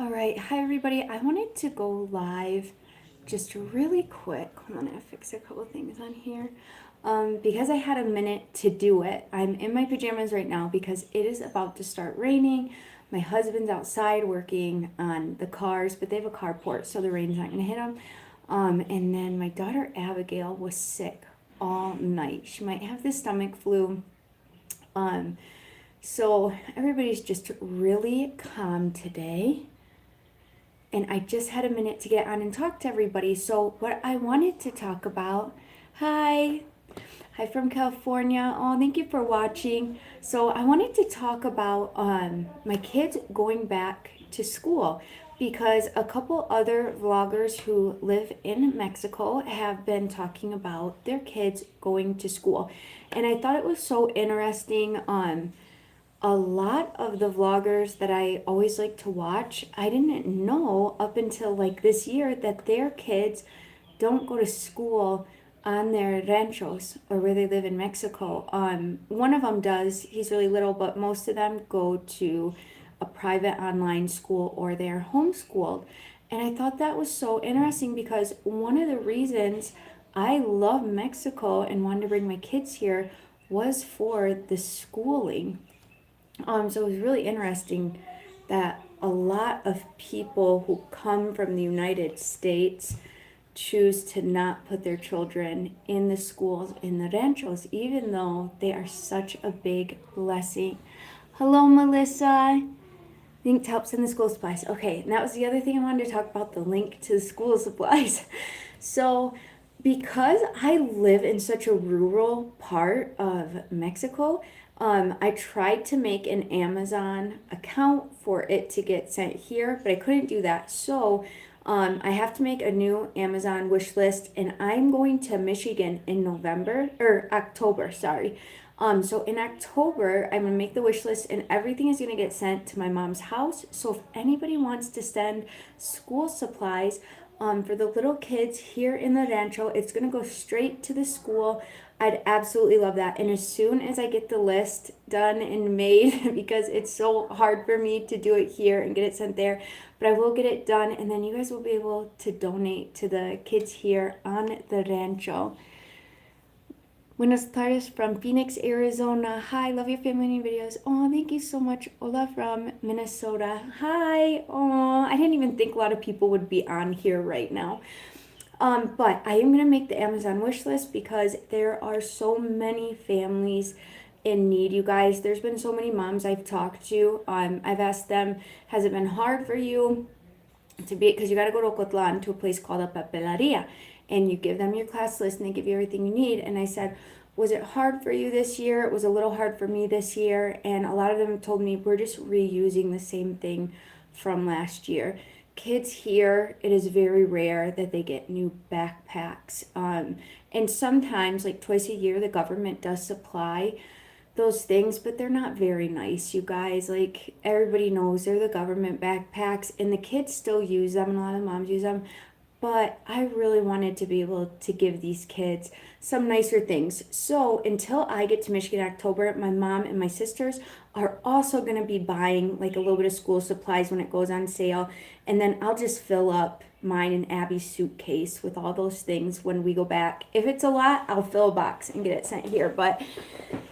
All right, hi everybody. I wanted to go live just really quick. Hold on, I fix a couple things on here. Because I had a minute to do it. I'm in my pajamas right now because it is about to start raining. My husband's outside working on the cars, but they have a carport, so the rain's not gonna hit them. And then my daughter Abigail was sick all night. She might have the stomach flu. So everybody's just really calm today. And I just had a minute to get on and talk to everybody. So what I wanted to talk about, hi, hi from California. Oh, thank you for watching. So I wanted to talk about my kids going back to school because a couple other vloggers who live in Mexico have been talking about their kids going to school. And I thought it was so interesting. A lot of the vloggers that I always like to watch, I didn't know up until like this year that their kids don't go to school on their ranchos or where they live in Mexico. One of them does, he's really little, but most of them go to a private online school or they're homeschooled. And I thought that was so interesting because one of the reasons I love Mexico and wanted to bring my kids here was for the schooling. So it was really interesting that a lot of people who come from the United States choose to not put their children in the schools in the ranchos, even though they are such a big blessing. Hello, Melissa. Link to help send the school supplies. Okay, and that was the other thing I wanted to talk about, the link to the school supplies. So because I live in such a rural part of Mexico, I tried to make an Amazon account for it to get sent here, but I couldn't do that. So I have to make a new Amazon wish list, and I'm going to Michigan in November or October, sorry. So in October, I'm gonna make the wish list, and everything is gonna get sent to my mom's house. So if anybody wants to send school supplies, for the little kids here in the rancho, it's gonna go straight to the school. I'd absolutely love that. And as soon as I get the list done and made, because it's so hard for me to do it here and get it sent there, but I will get it done, and then you guys will be able to donate to the kids here on the rancho. Buenas tardes from Phoenix, Arizona. Hi, love your family videos. Oh, thank you so much. Hola from Minnesota. Hi. Oh, I didn't even think a lot of people would be on here right now. But I am going to make the Amazon wish list because there are so many families in need, you guys. There's been so many moms I've talked to. I've asked them, has it been hard for you to be, because you got to go to Ocotlan to a place called a papeleria, and you give them your class list and they give you everything you need. And I said, was it hard for you this year? It was a little hard for me this year. And a lot of them told me, we're just reusing the same thing from last year. Kids here, it is very rare that they get new backpacks. And sometimes, like twice a year, the government does supply those things, but they're not very nice, you guys. Like, everybody knows they're the government backpacks, and the kids still use them, and a lot of moms use them. But I really wanted to be able to give these kids some nicer things. So until I get to Michigan in October, my mom and my sisters are also going to be buying like a little bit of school supplies when it goes on sale. And then I'll just fill up mine and Abby's suitcase with all those things when we go back. If it's a lot, I'll fill a box and get it sent here. But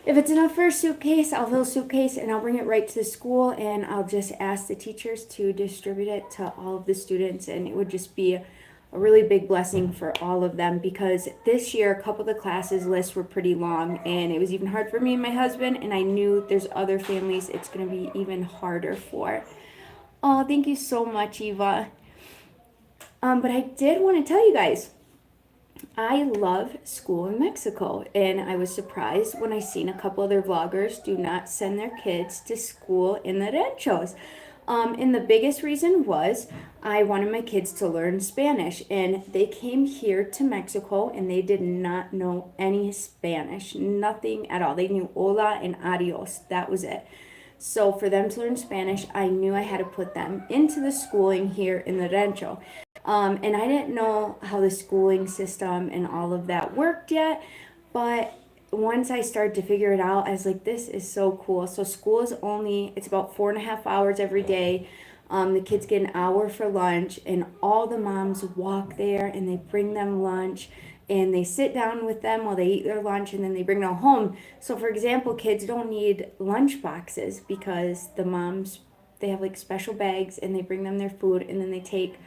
if it's enough for a suitcase, I'll fill a suitcase and I'll bring it right to the school, and I'll just ask the teachers to distribute it to all of the students, and it would just be a really big blessing for all of them, because this year a couple of the classes lists were pretty long, and it was even hard for me and my husband, and I knew there's other families it's going to be even harder for. Oh, thank you so much, Eva. But I did want to tell you guys, I love school in Mexico, and I was surprised when I seen a couple other vloggers do not send their kids to school in the ranchos. And the biggest reason was I wanted my kids to learn Spanish, and they came here to Mexico and they did not know any Spanish, nothing at all. They knew hola and adios, that was it. So for them to learn Spanish, I knew I had to put them into the schooling here in the rancho. And I didn't know how the schooling system and all of that worked yet, but once I started to figure it out, I was like, this is so cool. So school is only, it's about 4.5 hours every day. The kids get an hour for lunch, and all the moms walk there and they bring them lunch and they sit down with them while they eat their lunch and then they bring them home. So, for example, kids don't need lunch boxes because the moms, they have like special bags and they bring them their food and then they take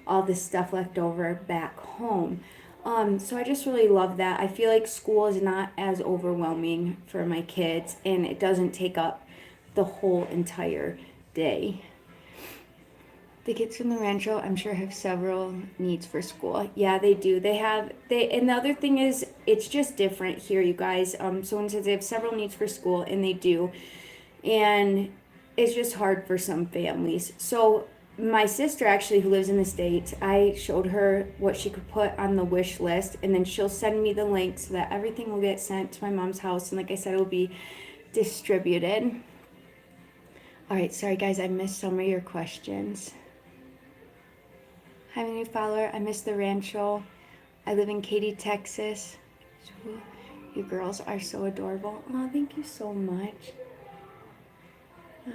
all this stuff left over back home. So I just really love that. I feel like school is not as overwhelming for my kids and it doesn't take up the whole entire day. The kids from the rancho, I'm sure, have several needs for school. Yeah, they do. And the other thing is, it's just different here, you guys. Someone says they have several needs for school, and they do. And it's just hard for some families. So my sister, actually, who lives in the States, I showed her what she could put on the wish list, and then she'll send me the link so that everything will get sent to my mom's house. And like I said, it will be distributed. All right, sorry, guys, I missed some of your questions. Hi, my new follower. I miss the rancho. I live in Katy, Texas. You girls are so adorable. Oh, thank you so much. All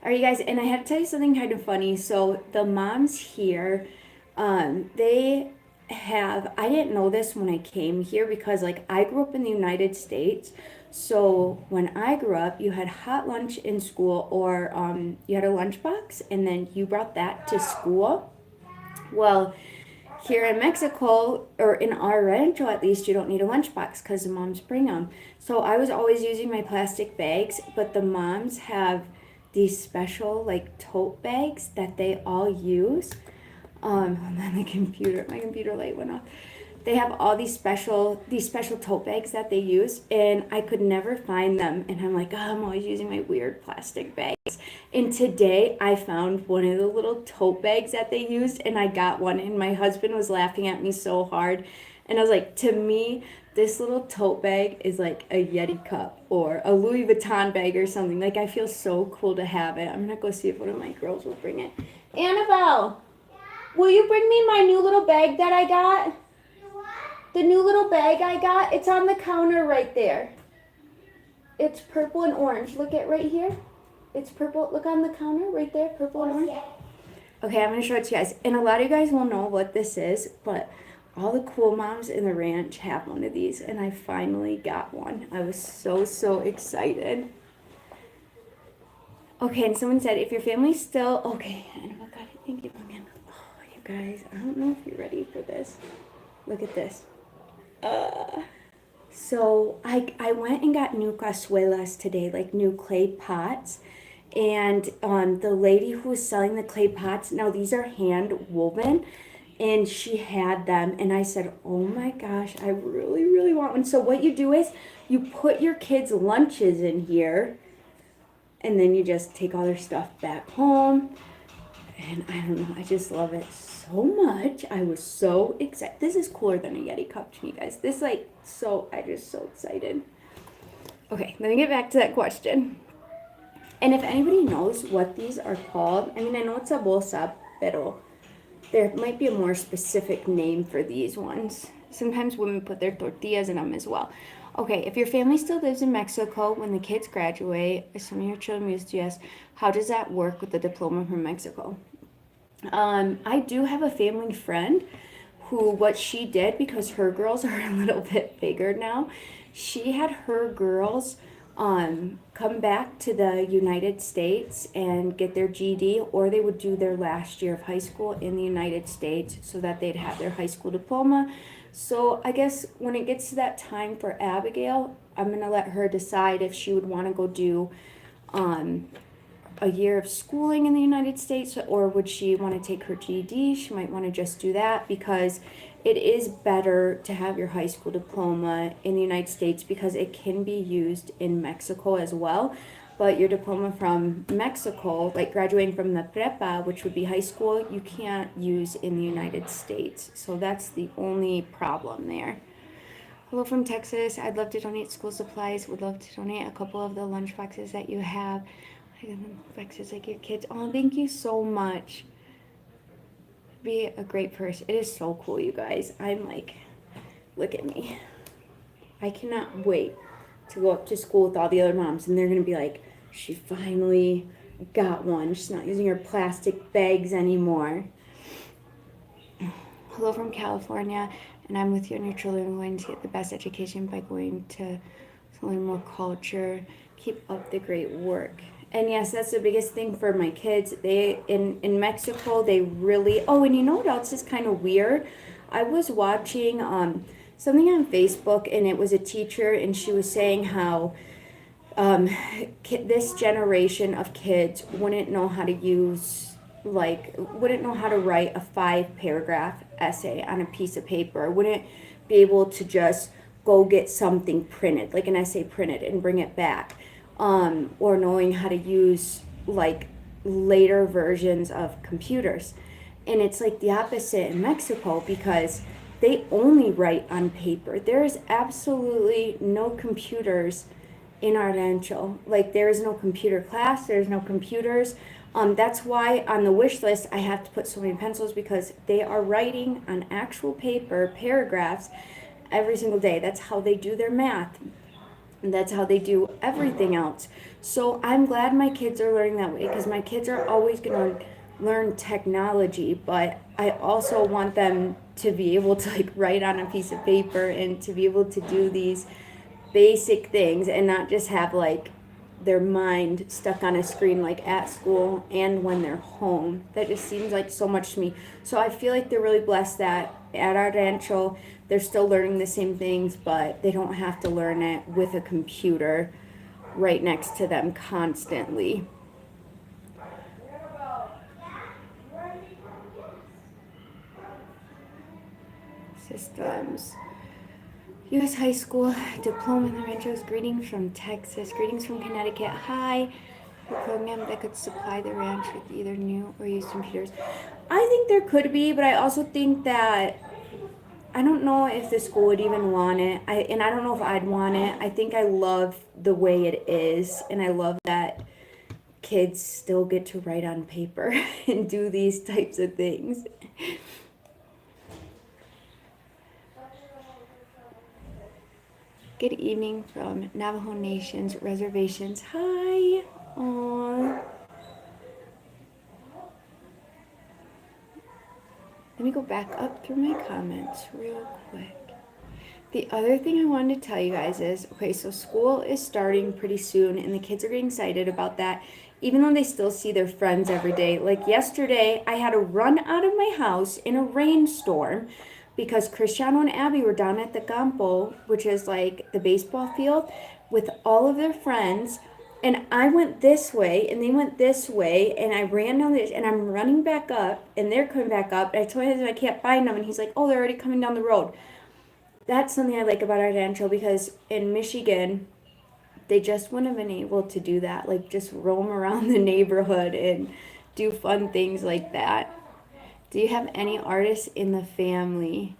right, you guys, and I have to tell you something kind of funny. So the moms here, they have, I didn't know this when I came here because like I grew up in the United States. So when I grew up, you had hot lunch in school or you had a lunchbox and then you brought that to school. Well, here in Mexico, or in our rancho at least, you don't need a lunchbox because the moms bring them. So I was always using my plastic bags, but the moms have these special like tote bags that they all use. And then my computer light went off. They have all these special tote bags that they use, and I could never find them. And I'm like, oh, I'm always using my weird plastic bags. And today I found one of the little tote bags that they used, and I got one. And my husband was laughing at me so hard. And I was like, to me, this little tote bag is like a Yeti cup or a Louis Vuitton bag or something. Like, I feel so cool to have it. I'm going to go see if one of my girls will bring it. Annabelle, will you bring me my new little bag that I got? The new little bag I got, it's on the counter right there. It's purple and orange. Look at right here. It's purple. Look on the counter right there, purple and orange. Okay, I'm going to show it to you guys. And a lot of you guys will know what this is, but all the cool moms in the ranch have one of these, and I finally got one. I was so excited. Okay, and someone said, if your family's still... Okay, and oh God, thank you again. Oh, you guys, I don't know if you're ready for this. Look at this. So I went and got new cazuelas today, like new clay pots. And the lady who was selling the clay pots, now these are hand woven, and she had them. And I said, oh my gosh, I really want one. So what you do is you put your kids' lunches in here, and then you just take all their stuff back home. And I don't know, I just love it so much. I was so excited. This is cooler than a Yeti cup to me, guys. This I just so excited. Okay, let me get back to that question. And if anybody knows what these are called, I mean, I know it's a bolsa, pero there might be a more specific name for these ones. Sometimes women put their tortillas in them as well. Okay, if your family still lives in Mexico when the kids graduate, as some of your children used to, yes, how does that work with the diploma from Mexico? I do have a family friend who, what she did, because her girls are a little bit bigger now, she had her girls come back to the United States and get their GED, or they would do their last year of high school in the United States so that they'd have their high school diploma. So I guess when it gets to that time for Abigail, I'm going to let her decide if she would want to go do a year of schooling in the United States, or would she want to take her GED? She might want to just do that, because it is better to have your high school diploma in the United States because it can be used in Mexico as well. But your diploma from Mexico, like graduating from the prepa, which would be high school, you can't use in the United States. So that's the only problem there. Hello from Texas. I'd love to donate school supplies. Would love to donate a couple of the lunch boxes that you have. Boxes like your kids. Oh, thank you so much. Be a great person. It is so cool, you guys. I'm like, look at me. I cannot wait to go up to school with all the other moms, and they're going to be like, she finally got one. She's not using her plastic bags anymore. Hello from California, and I'm with you and your children going to get the best education by going to learn more culture. Keep up the great work. And yes, that's the biggest thing for my kids. They in Mexico, they really. Oh, and you know what else is kind of weird? I was watching something on Facebook, and it was a teacher, and she was saying how this generation of kids wouldn't know how to wouldn't know how to write a 5-paragraph essay on a piece of paper, wouldn't be able to just go get something printed, like an essay printed, and bring it back, or knowing how to use like later versions of computers. And it's like the opposite in Mexico, because they only write on paper. There is absolutely no computers in our rancho. Like, there is no computer class, there's no computers. That's why on the wish list I have to put so many pencils, because they are writing on actual paper paragraphs every single day. That's how they do their math. And that's how they do everything else. So I'm glad my kids are learning that way, because my kids are always going to learn technology, but I also want them to be able to like write on a piece of paper and to be able to do these basic things and not just have like their mind stuck on a screen like at school and when they're home. That just seems like so much to me. So I feel like they're really blessed that at our rancho they're still learning the same things, but they don't have to learn it with a computer right next to them constantly. Systems. U.S. High School Diploma in the Ranchos. Greetings from Texas. Greetings from Connecticut. Hi. A program that could supply the ranch with either new or used computers. I think there could be, but I also think that I don't know if the school would even want it. I don't know if I'd want it. I think I love the way it is, and I love that kids still get to write on paper and do these types of things. Good evening from Navajo Nation's reservations. Hi. Aww. Let me go back up through my comments real quick. The other thing I wanted to tell you guys is, okay, so school is starting pretty soon, and the kids are getting excited about that, even though they still see their friends every day. Like yesterday, I had to run out of my house in a rainstorm because Cristiano and Abby were down at the campo, which is like the baseball field, with all of their friends. And I went this way, and they went this way, and I ran down this, and I'm running back up, and they're coming back up. And I told him I can't find them, and he's like, oh, they're already coming down the road. That's something I like about our rancho, because in Michigan, they just wouldn't have been able to do that. Like, just roam around the neighborhood and do fun things like that. Do you have any artists in the family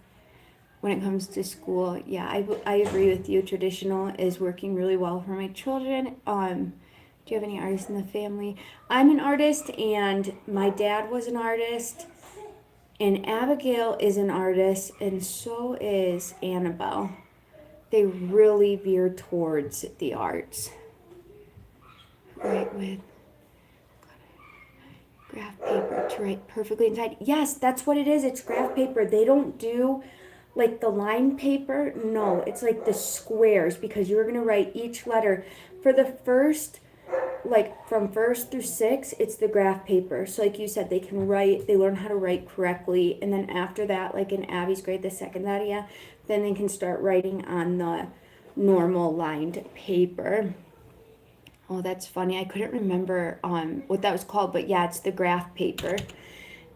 when it comes to school? Yeah, I agree with you. Traditional is working really well for my children. Do you have any artists in the family? I'm an artist, and my dad was an artist, and Abigail is an artist, and so is Annabelle. They really veer towards the arts. Right, with graph paper to write perfectly inside. Yes, that's what it is. It's graph paper. They don't do like the line paper. No, it's like the squares, because you're going to write each letter. For the first, like from first through six, it's the graph paper. So like you said, they learn how to write correctly. And then after that, like in Abby's grade, the secundaria, then they can start writing on the normal lined paper. Oh, that's funny. I couldn't remember what that was called, but yeah, it's the graph paper.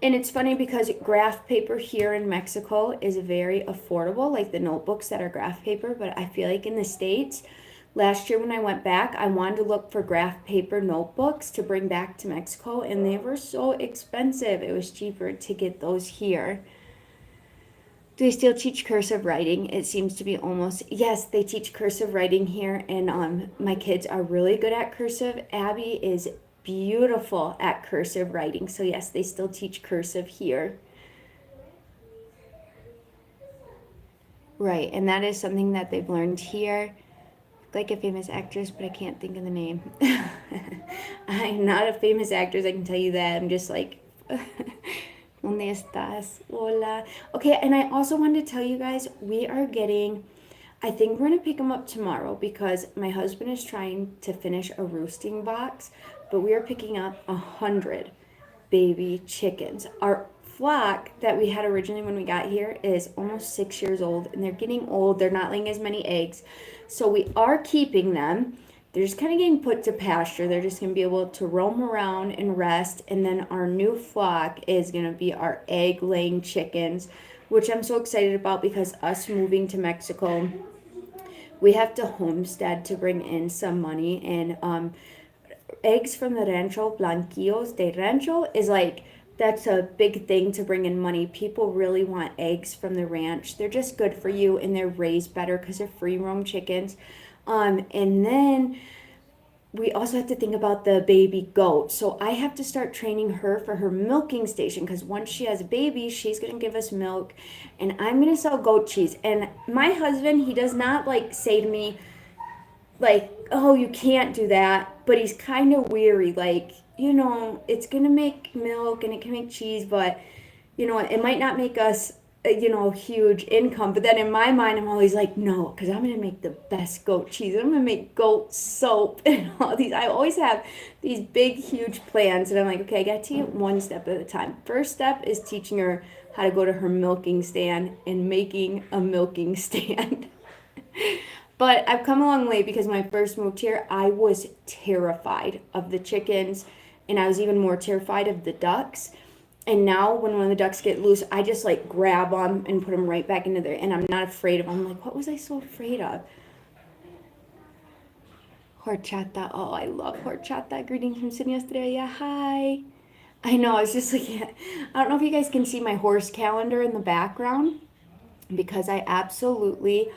And it's funny because graph paper here in Mexico is very affordable, like the notebooks that are graph paper, but I feel like in the States, last year when I went back, I wanted to look for graph paper notebooks to bring back to Mexico, and they were so expensive. It was cheaper to get those here. Do they still teach cursive writing? It seems to be almost, yes, they teach cursive writing here, and my kids are really good at cursive. Abby is beautiful at cursive writing, so yes, they still teach cursive here. Right, and that is something that they've learned here. like a famous actress, but I can't think of the name. I'm not a famous actress, I can tell you that. I'm just like, ¿Dónde estás? Hola. Okay, and I also wanted to tell you guys, we are getting, I think we're going to pick them up tomorrow because my husband is trying to finish a roosting box, but we are picking up 100 baby chickens. Our flock that we had originally when we got here is almost 6 years old, and they're getting old. They're not laying as many eggs. So we are keeping them. They're just kind of getting put to pasture. They're just going to be able to roam around and rest. And then our new flock is going to be our egg laying chickens, which I'm so excited about because us moving to Mexico, we have to homestead to bring in some money. And eggs from the rancho, blanquillos de rancho, is like, that's a big thing to bring in money. People really want eggs from the ranch. They're just good for you, and they're raised better because they're free roam chickens. And then we also have to think about the baby goat. So I have to start training her for her milking station because once she has a baby, she's going to give us milk, and I'm going to sell goat cheese. And my husband, he does not like say to me, like, oh, you can't do that, but he's kind of weary, like, it's gonna make milk and it can make cheese, but it might not make us huge income. But then in my mind, I'm always like, no, because I'm gonna make the best goat cheese. I'm gonna make goat soap and all these. I always have these big huge plans, and I'm like, okay, I got to take it one step at a time. First step is teaching her how to go to her milking stand and making a milking stand. But I've come a long way because when I first moved here, I was terrified of the chickens, and I was even more terrified of the ducks. And now when one of the ducks get loose, I just like grab them and put them right back into there, and I'm not afraid of them. I'm like, what was I so afraid of? Horchata. Oh, I love horchata. Greetings from Sydney, Australia. Hi. I know, I was just looking at, I don't know if you guys can see my horse calendar in the background because I absolutely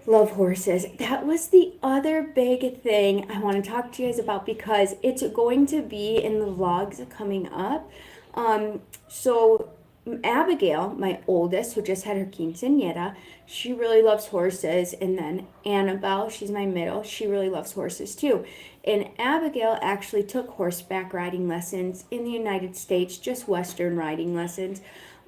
love horses. That was the other big thing I want to talk to you guys about because it's going to be in the vlogs coming up. So Abigail, my oldest, who just had her quinceanera, she really loves horses. And then Annabelle, she's my middle, she really loves horses too. And Abigail actually took horseback riding lessons in the United States, just Western riding lessons.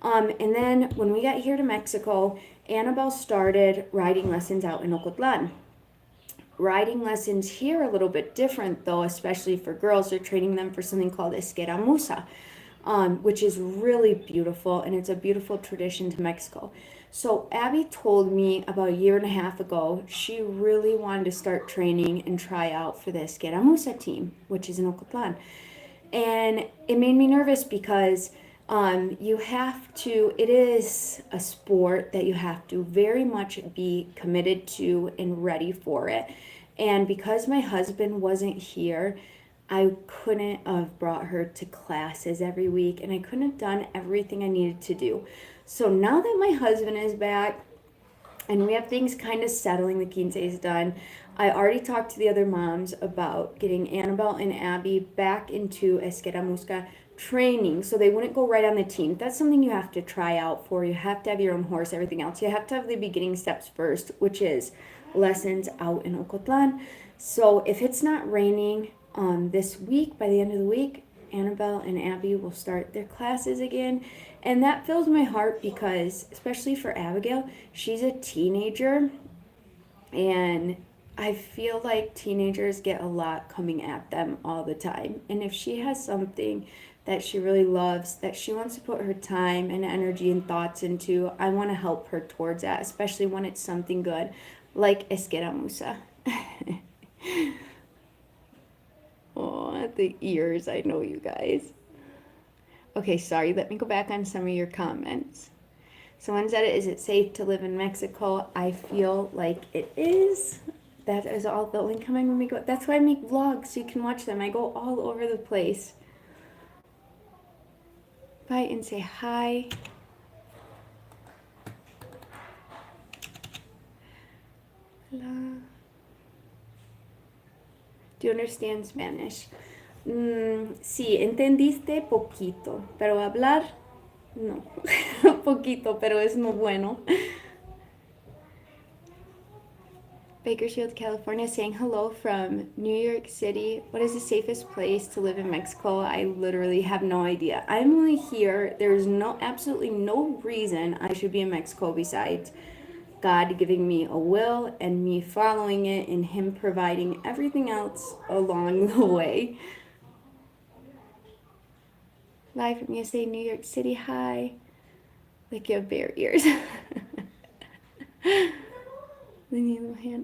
And then when we got here to Mexico, Annabelle started riding lessons out in Ocotlan. Riding lessons here are a little bit different though, especially for girls. They're training them for something called escaramuza, which is really beautiful, and it's a beautiful tradition to Mexico. So Abby told me about a year and a half ago, she really wanted to start training and try out for the escaramuza team, which is in Ocotlan. And it made me nervous because it is a sport that you have to very much be committed to and ready for it. And because my husband wasn't here, I couldn't have brought her to classes every week, and I couldn't have done everything I needed to do. So now that my husband is back and we have things kind of settling, the quince is done, I already talked to the other moms about getting Annabelle and Abby back into escaramuza training so they wouldn't go right on the team. That's something you have to try out for. You have to have your own horse, everything else. You have to have the beginning steps first, which is lessons out in Ocotlan. So if it's not raining this week, by the end of the week, Annabelle and Abby will start their classes again. And that fills my heart because, especially for Abigail, she's a teenager, and I feel like teenagers get a lot coming at them all the time. And if she has something that she really loves, that she wants to put her time and energy and thoughts into, I want to help her towards that, especially when it's something good, like escaramuza. Oh, the ears, I know you guys. Okay, sorry, let me go back on some of your comments. Someone said, is it safe to live in Mexico? I feel like it is. That is all the link coming when we go. That's why I make vlogs, so you can watch them. I go all over the place. Bye and say hi. Hola. Do you understand Spanish? Sí, entendiste poquito, pero hablar, no. Poquito, pero es muy bueno. Bakersfield, California, saying hello from New York City. What is the safest place to live in Mexico? I literally have no idea. I'm only here. There's absolutely no reason I should be in Mexico besides God giving me a will and me following it and Him providing everything else along the way. Live from USA, New York City. Hi. Like you have bare ears.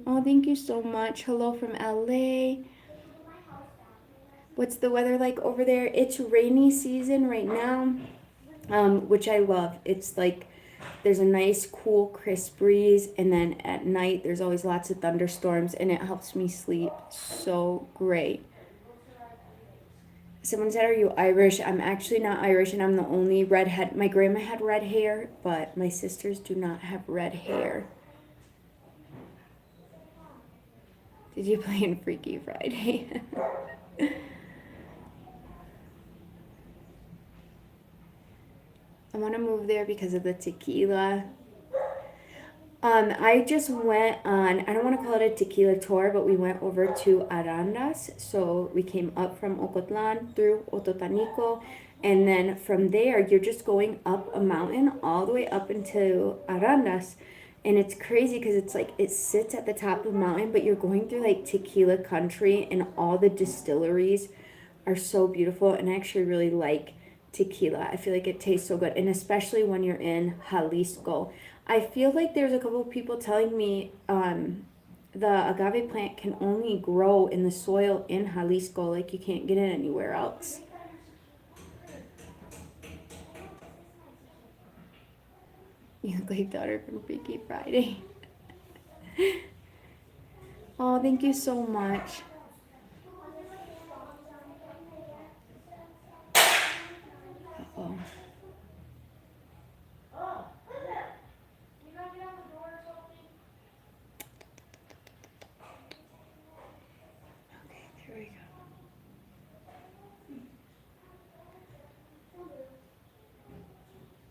Oh, thank you so much. Hello from LA. What's the weather like over there? It's rainy season right now, which I love. It's like there's a nice, cool, crisp breeze, and then at night there's always lots of thunderstorms, and it helps me sleep so great. Someone said, are you Irish? I'm actually not Irish, and I'm the only redhead. My grandma had red hair, but my sisters do not have red hair. Did you play in Freaky Friday? I want to move there because of the tequila. I just went on, I don't want to call it a tequila tour, but we went over to Arandas. So we came up from Ocotlan through Ototanico, and then from there, you're just going up a mountain all the way up into Arandas. And it's crazy because it's like it sits at the top of the mountain, but you're going through like tequila country, and all the distilleries are so beautiful. And I actually really like tequila. I feel like it tastes so good, and especially when you're in Jalisco. I feel like there's a couple of people telling me the agave plant can only grow in the soil in Jalisco, like you can't get it anywhere else. You look like daughter from Freaky Friday. Oh, thank you so much. Uh-oh. Okay, there we go.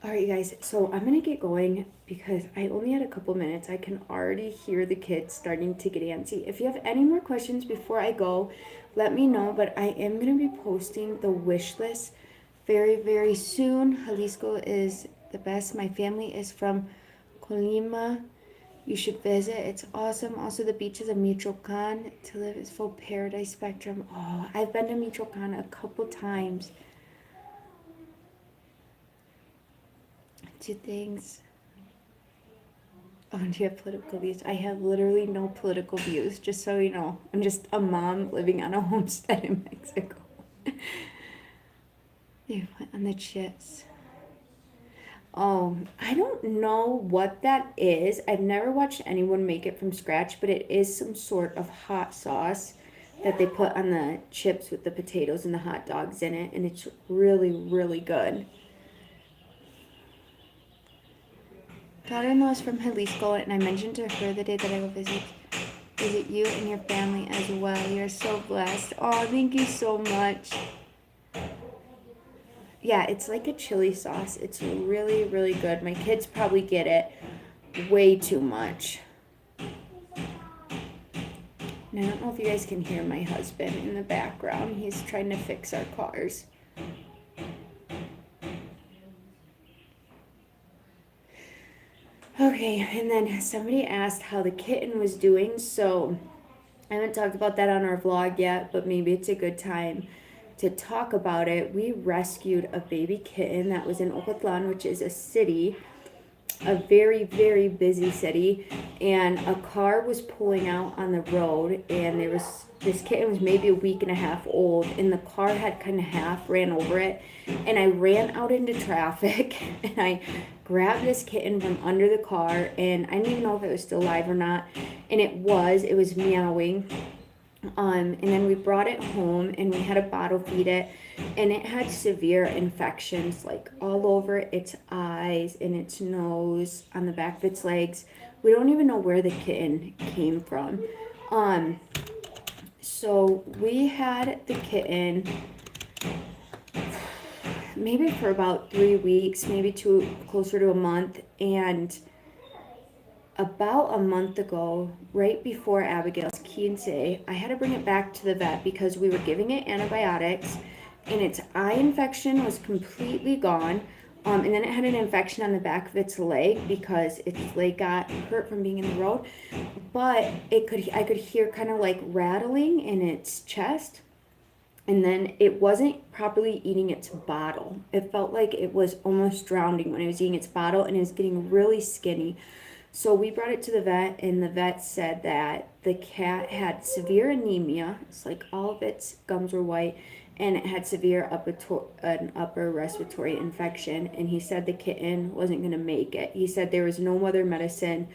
All right, you guys, so I'm gonna get going because I only had a couple minutes. I can already hear the kids starting to get antsy. If you have any more questions before I go, let me know, but I am gonna be posting the wish list very, very soon. Jalisco is the best. My family is from Colima. You should visit. It's awesome. Also, the beaches of Michoacan. To live is full paradise spectrum. Oh, I've been to Michoacan a couple times. Two things. Oh, do you have political views? I have literally no political views, just so you know. I'm just a mom living on a homestead in Mexico. You put on the chips. Oh, I don't know what that is. I've never watched anyone make it from scratch, but it is some sort of hot sauce that they put on the chips with the potatoes and the hot dogs in it, and it's really, really good. Daughter-in-law is from Jalisco, and I mentioned to her the day that I will visit you and your family as well. You're so blessed. Oh, thank you so much. Yeah, it's like a chili sauce. It's really, really good. My kids probably get it way too much. And I don't know if you guys can hear my husband in the background. He's trying to fix our cars. Okay, and then somebody asked how the kitten was doing. So I haven't talked about that on our vlog yet, but maybe it's a good time to talk about it. We rescued a baby kitten that was in Ocotlan, which is a city, a very, very busy city, and a car was pulling out on the road, and this kitten was maybe a week and a half old, and the car had kind of half ran over it, and I ran out into traffic, and I grabbed this kitten from under the car, and I didn't even know if it was still alive or not, and it was meowing. And then we brought it home, and we had to bottle feed it, and it had severe infections like all over its eyes and its nose, on the back of its legs. We don't even know where the kitten came from. So we had the kitten maybe for about 3 weeks, maybe closer to a month, and about a month ago, right before Abigail's quince, I had to bring it back to the vet because we were giving it antibiotics and its eye infection was completely gone. And then it had an infection on the back of its leg because its leg got hurt from being in the road. But I could hear kind of like rattling in its chest. And then it wasn't properly eating its bottle. It felt like it was almost drowning when it was eating its bottle, and it was getting really skinny. So we brought it to the vet, and the vet said that the cat had severe anemia. It's like all of its gums were white, and it had severe an upper respiratory infection. And he said the kitten wasn't going to make it. He said there was no other medicine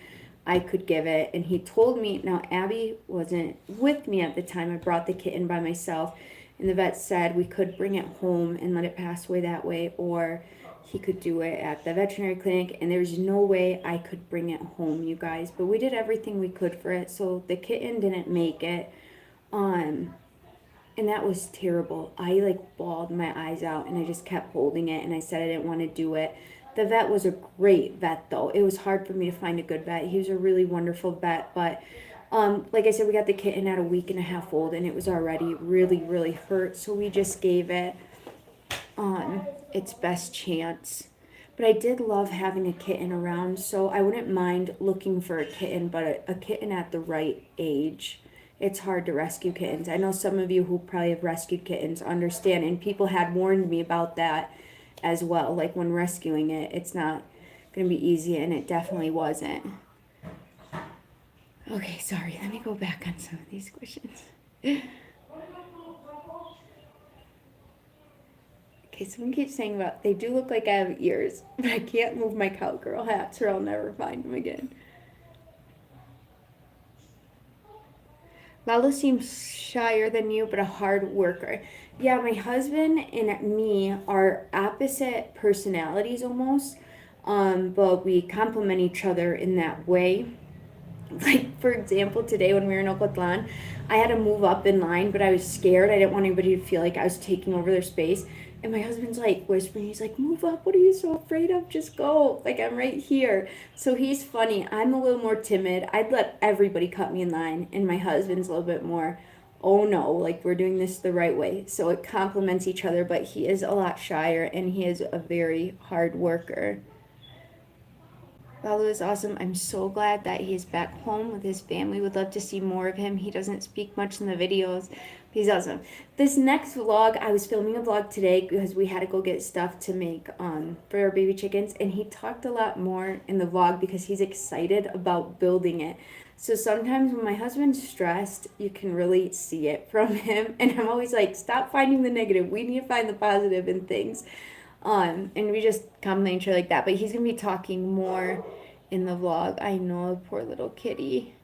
I could give it. And he told me, now Abby wasn't with me at the time. I brought the kitten by myself. And the vet said we could bring it home and let it pass away that way, or he could do it at the veterinary clinic. And there's no way I could bring it home, you guys. But we did everything we could for it. So the kitten didn't make it. And that was terrible. I like bawled my eyes out and I just kept holding it and I said I didn't want to do it. The vet was a great vet though. It was hard for me to find a good vet. He was a really wonderful vet, but like I said, we got the kitten at a week and a half old and it was already really, really hurt. So we just gave it its best chance. But I did love having a kitten around, so I wouldn't mind looking for a kitten, but a kitten at the right age. It's hard to rescue kittens. I know some of you who probably have rescued kittens understand, and people had warned me about that as well. Like when rescuing it, it's not going to be easy, and it definitely wasn't. Okay, sorry. Let me go back on some of these questions. Okay, someone keeps saying about, they do look like I have ears, but I can't move my cowgirl hats or I'll never find them again. Lalo seems shyer than you, but a hard worker. Yeah, my husband and me are opposite personalities almost, but we complement each other in that way. Like, for example, today when we were in Ocotlán, I had to move up in line, but I was scared. I didn't want anybody to feel like I was taking over their space. And my husband's like whispering, he's like, move up, what are you so afraid of? Just go. Like, I'm right here. So he's funny. I'm a little more timid. I'd let everybody cut me in line. And my husband's a little bit more, oh no, like we're doing this the right way. So it complements each other, but he is a lot shyer and he is a very hard worker. Lalo is awesome. I'm so glad that he's back home with his family. Would love to see more of him. He doesn't speak much in the videos. He's awesome. This next vlog, I was filming a vlog today because we had to go get stuff to make for our baby chickens. And he talked a lot more in the vlog because he's excited about building it. So sometimes when my husband's stressed, you can really see it from him. And I'm always like, stop finding the negative. We need to find the positive in things. And we just compliment each other like that. But he's going to be talking more in the vlog. I know, poor little kitty.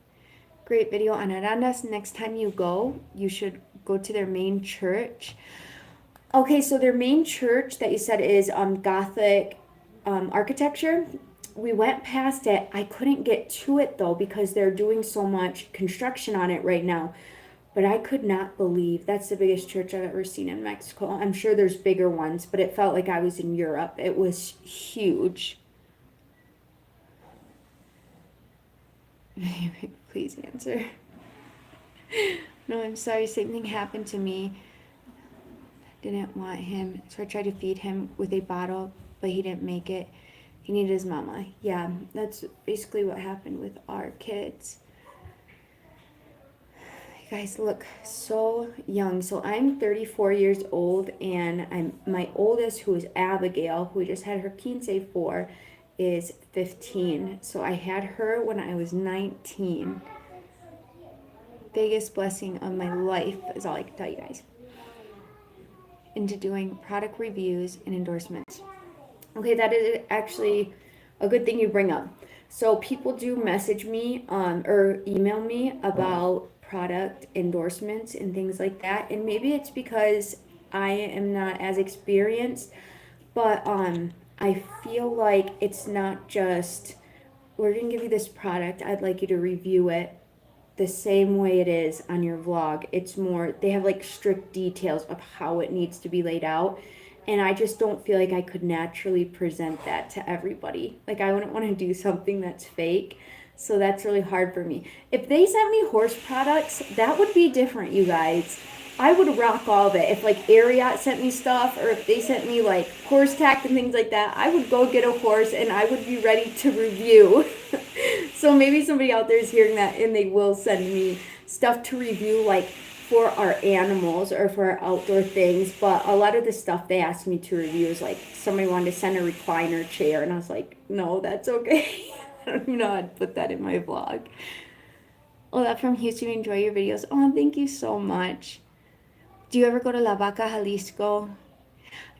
Great video on Arandas. Next time you go, you should go to their main church. Okay, so their main church that you said is Gothic architecture. We went past it. I couldn't get to it though because they're doing so much construction on it right now. But I could not believe that's the biggest church I've ever seen in Mexico. I'm sure there's bigger ones, but it felt like I was in Europe. It was huge. Please answer. No, I'm sorry. Same thing happened to me. Didn't want him, so I tried to feed him with a bottle, but he didn't make it. He needed his mama. Yeah, that's basically what happened with our kids. Guys look so young. So I'm 34 years old, and my oldest, who is Abigail, who just had her quince for, is 15. So I had her when I was 19. Biggest blessing of my life is all I can tell you guys. Into doing product reviews and endorsements. Okay, that is actually a good thing you bring up. So people do message me or email me about product endorsements and things like that, and maybe it's because I am not as experienced, but I feel like it's not just, we're gonna give you this product, I'd like you to review it the same way it is on your vlog. It's more, they have like strict details of how it needs to be laid out, and I just don't feel like I could naturally present that to everybody. Like, I wouldn't want to do something that's fake. So that's really hard for me. If they sent me horse products, that would be different, you guys. I would rock all of it. If like Ariat sent me stuff, or if they sent me like horse tack and things like that, I would go get a horse and I would be ready to review. So maybe somebody out there is hearing that and they will send me stuff to review, like for our animals or for our outdoor things. But a lot of the stuff they asked me to review is like somebody wanted to send a recliner chair, and I was like, no, that's okay. I don't know how to put that in my vlog. Oh, that from Houston, enjoy your videos. Oh, thank you so much. Do you ever go to La Vaca, Jalisco?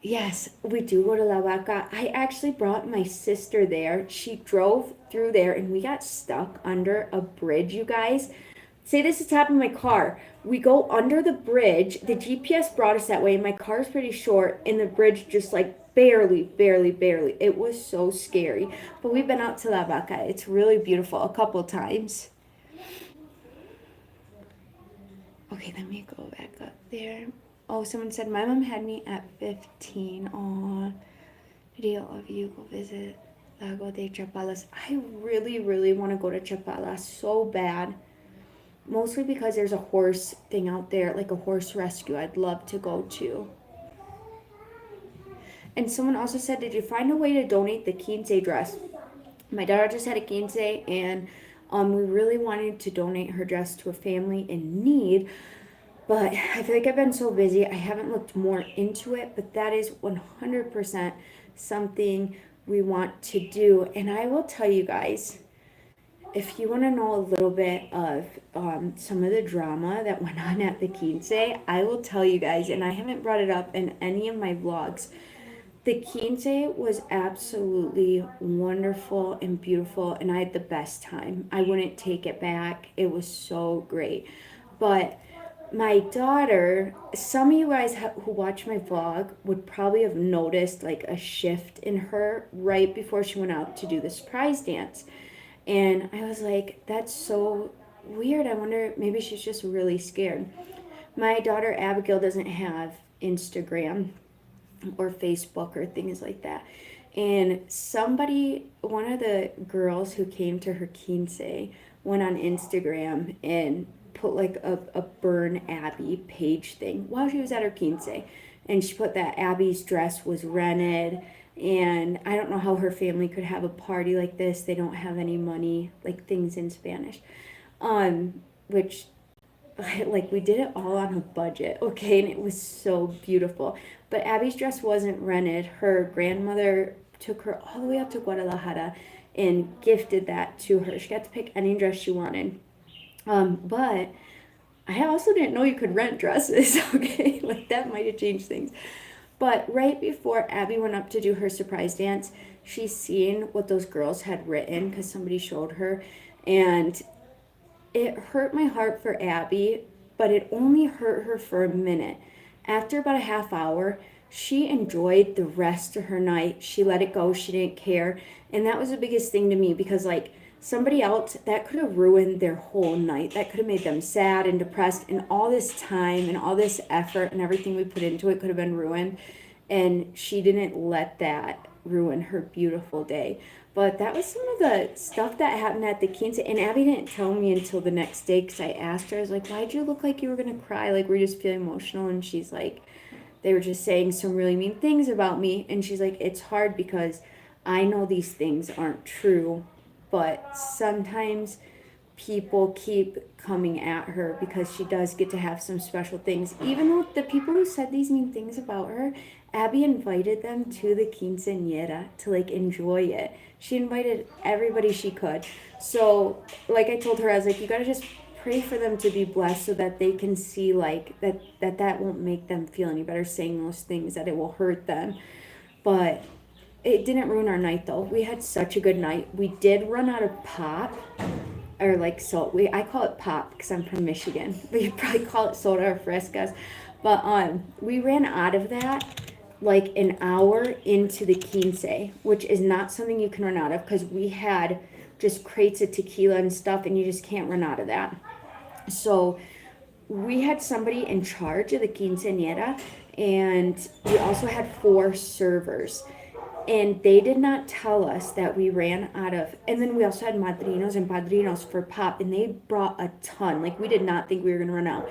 Yes, we do go to La Vaca. I actually brought my sister there. She drove through there and we got stuck under a bridge, you guys. Say this is happened in my car. We go under the bridge. The GPS brought us that way, and my car's pretty short, and the bridge just like barely. It was so scary. But we've been out to La Vaca. It's really beautiful a couple times. Okay, let me go back up there. Oh, someone said, my mom had me at 15. Aw, video of you go visit Lago de Chapalas. I really want to go to Chapala so bad. Mostly because there's a horse thing out there, like a horse rescue I'd love to go to. And someone also said, did you find a way to donate the quince dress? My daughter just had a quince, and we really wanted to donate her dress to a family in need. But I feel like I've been so busy, I haven't looked more into it. But that is 100% something we want to do. And I will tell you guys, if you want to know a little bit of some of the drama that went on at the quince, I will tell you guys, and I haven't brought it up in any of my vlogs. The quince was absolutely wonderful and beautiful, and I had the best time. I wouldn't take it back. It was so great. But my daughter, some of you guys who watch my vlog would probably have noticed like a shift in her right before she went out to do the surprise dance. And I was like, that's so weird. I wonder, maybe she's just really scared. My daughter Abigail doesn't have Instagram or Facebook or things like that. And one of the girls who came to her quince went on Instagram and put like a Burn Abby page thing while she was at her quince. And she put that Abby's dress was rented. And I don't know how her family could have a party like this. They don't have any money, like things in Spanish. Which, like, we did it all on a budget, okay? And it was so beautiful. But Abby's dress wasn't rented. Her grandmother took her all the way up to Guadalajara and gifted that to her. She got to pick any dress she wanted. But I also didn't know you could rent dresses, okay? Like, that might have changed things. But right before Abby went up to do her surprise dance, she seen what those girls had written because somebody showed her. And it hurt my heart for Abby, but it only hurt her for a minute. After about a half hour, she enjoyed the rest of her night. She let it go. She didn't care. And that was the biggest thing to me because, like, somebody else, that could have ruined their whole night. That could have made them sad and depressed, and all this time and all this effort and everything we put into it could have been ruined. And she didn't let that ruin her beautiful day. But that was some of the stuff that happened at the quince. And Abby didn't tell me until the next day because I asked her, I was like, why'd you look like you were going to cry? Like, we're just feeling emotional. And she's like, they were just saying some really mean things about me. And she's like, it's hard because I know these things aren't true, but sometimes people keep coming at her because she does get to have some special things. Even though the people who said these mean things about her, Abby invited them to the quinceanera to like enjoy it. She invited everybody she could. So like I told her, I was like, you gotta just pray for them to be blessed so that they can see like that won't make them feel any better saying those things, that it will hurt them. But it didn't ruin our night though. We had such a good night. We did run out of pop, or like salt. I call it pop because I'm from Michigan, but you probably call it soda or frescas. But we ran out of that like an hour into the quince, which is not something you can run out of because we had just crates of tequila and stuff, and you just can't run out of that. So we had somebody in charge of the quinceanera, and we also had 4 servers. And they did not tell us that we ran out of, and then we also had madrinos and padrinos for pop, and they brought a ton. Like, we did not think we were going to run out.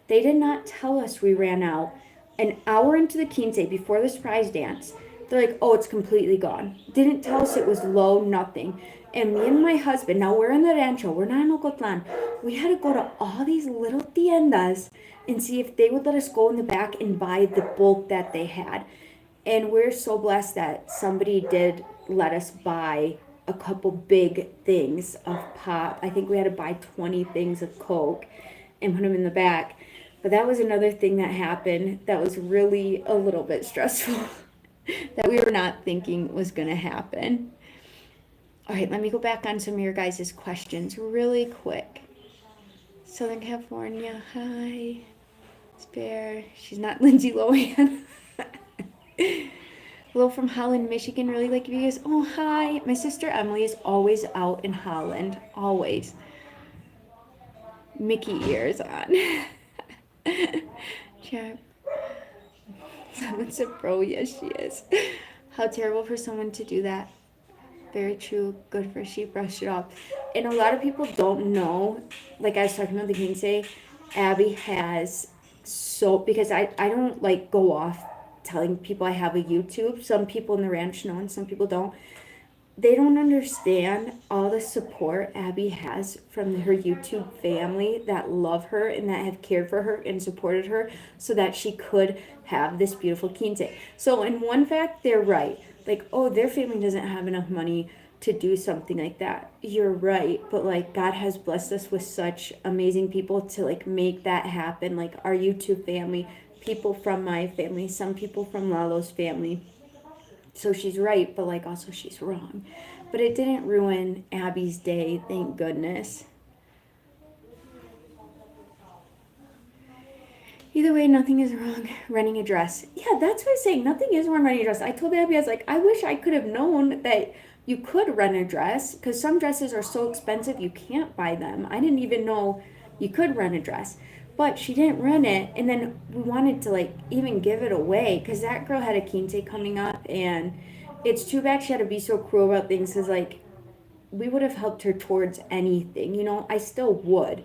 They did not tell us we ran out. An hour into the quince, before the surprise dance, they're like, oh, it's completely gone. Didn't tell us it was low, nothing. And me and my husband, now we're in the rancho, we're not in Ocotlan. We had to go to all these little tiendas and see if they would let us go in the back and buy the bulk that they had. And we're so blessed that somebody did let us buy a couple big things of pop. I think we had to buy 20 things of Coke and put them in the back. But that was another thing that happened that was really a little bit stressful that we were not thinking was going to happen. All right, let me go back on some of your guys' questions really quick. Southern California, hi. Spare. She's not Lindsay Lohan. Hello from Holland, Michigan. Really like you guys. Oh, hi. My sister Emily is always out in Holland. Always. Mickey ears on. Yeah. Someone's a pro. Yes, she is. How terrible for someone to do that. Very true. Good for she brushed it off. And a lot of people don't know, like I was talking about the quince, Abby has because I don't like go off telling people I have a YouTube. Some people in the ranch know and some people don't. They don't understand all the support Abby has from her YouTube family that love her and that have cared for her and supported her so that she could have this beautiful quince. So in one fact, they're right. Like, oh, their family doesn't have enough money to do something like that. You're right. But like, God has blessed us with such amazing people to like make that happen. Like our YouTube family, people from my family, some people from Lalo's family. So she's right, but like also she's wrong. But it didn't ruin Abby's day, thank goodness. Either way, nothing is wrong running a dress. Yeah, that's what I'm saying. Nothing is wrong running a dress. I told Abby, I was like, I wish I could have known that you could run a dress because some dresses are so expensive you can't buy them. I didn't even know you could run a dress. But she didn't run it, and then we wanted to like even give it away because that girl had a quince coming up, and it's too bad she had to be so cruel about things because like we would have helped her towards anything, you know. I still would,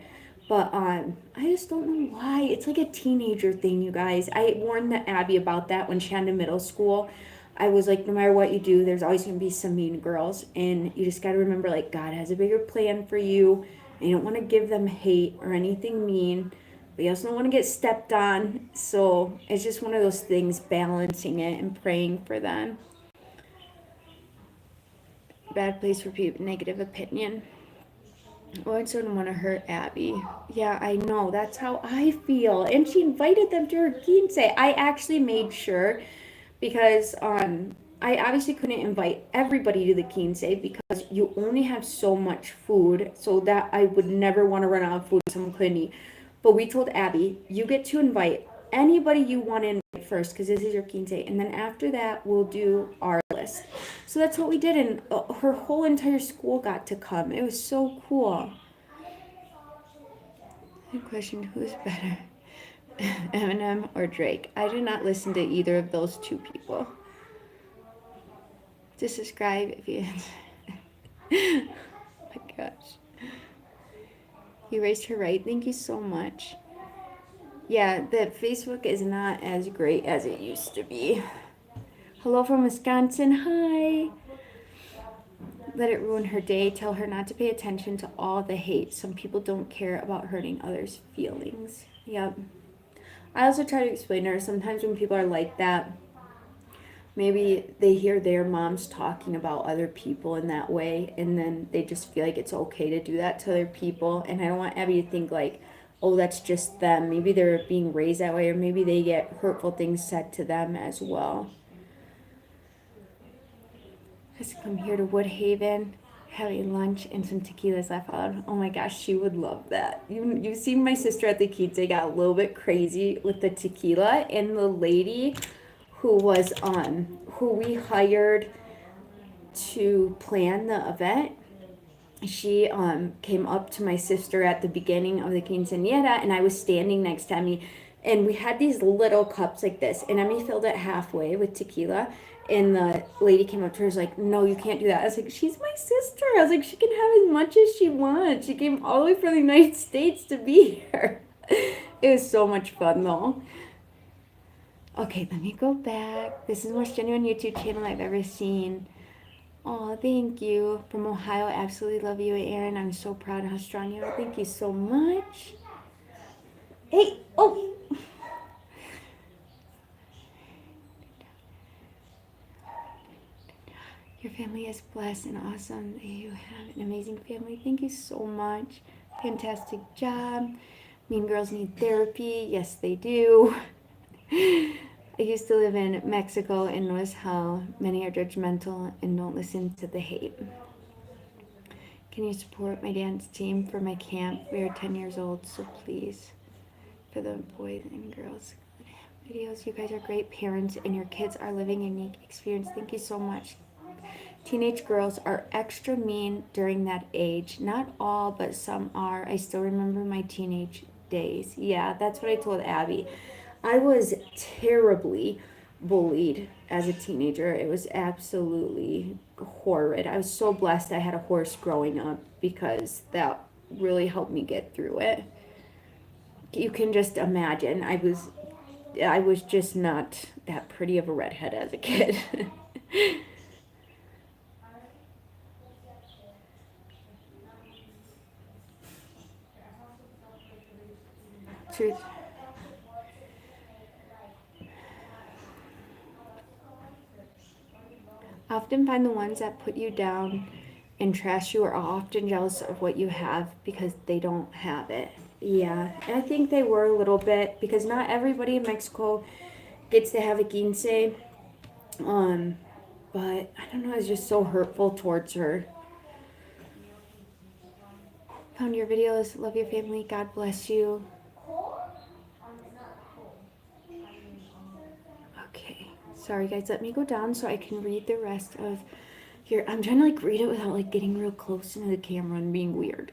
but I just don't know why. It's like a teenager thing, you guys. I warned Abby about that when she had to middle school. I was like, no matter what you do, there's always gonna be some mean girls, and you just gotta remember like God has a bigger plan for you. And you don't want to give them hate or anything mean. But you also don't want to get stepped on. So it's just one of those things, balancing it and praying for them. Bad place for people, negative opinion. Oh, I just don't want to hurt Abby. Yeah, I know. That's how I feel. And she invited them to her quince. I actually made sure because I obviously couldn't invite everybody to the quince because you only have so much food. So that I would never want to run out of food someone couldn't eat. But we told Abby, you get to invite anybody you want to invite first because this is your quince. And then after that, we'll do our list. So that's what we did. And her whole entire school got to come. It was so cool. The question, who's better, Eminem or Drake? I did not listen to either of those two people. Just subscribe if you... Oh my gosh. You raised her right. Thank you so much. Yeah, the Facebook is not as great as it used to be. Hello from Wisconsin. Hi. Let it ruin her day. Tell her not to pay attention to all the hate. Some people don't care about hurting others' feelings. Yep. I also try to explain to her sometimes when people are like that, maybe they hear their moms talking about other people in that way, and then they just feel like it's okay to do that to other people. And I don't want Abby to think like, oh, that's just them. Maybe they're being raised that way, or maybe they get hurtful things said to them as well. Let's come here to Woodhaven, having lunch and some tequilas left out. Oh my gosh, she would love that. You see my sister at the quince got a little bit crazy with the tequila, and the lady who we hired to plan the event, she came up to my sister at the beginning of the quinceanera, and I was standing next to me. And we had these little cups like this, and Emmy filled it halfway with tequila. And the lady came up to her and was like, no, you can't do that. I was like, she's my sister. I was like, she can have as much as she wants. She came all the way from the United States to be here. It was so much fun, though. Okay, let me go back. This is the most genuine YouTube channel I've ever seen. Oh, thank you. From Ohio, absolutely love you, Aaron. I'm so proud of how strong you are. Thank you so much. Hey, oh. Your family is blessed and awesome. You have an amazing family. Thank you so much. Fantastic job. Mean girls need therapy. Yes, they do. I used to live in Mexico and notice how many are judgmental and don't listen to the hate. Can you support my dance team for my camp? We are 10 years old, so please. For the boys and girls videos, you guys are great parents and your kids are living a unique experience. Thank you so much. Teenage girls are extra mean during that age. Not all, but some are. I still remember my teenage days. Yeah, that's what I told Abby. I was terribly bullied as a teenager. It was absolutely horrid. I was so blessed I had a horse growing up because that really helped me get through it. You can just imagine. I was just not that pretty of a redhead as a kid. Truth. Often find the ones that put you down and trash you are often jealous of what you have because they don't have it. Yeah, I think they were a little bit because not everybody in Mexico gets to have a quince. But I don't know, it's just so hurtful towards her. Found your videos. Love your family. God bless you. Okay. Sorry, guys. Let me go down so I can read the rest of your... I'm trying to, like, read it without, like, getting real close into the camera and being weird.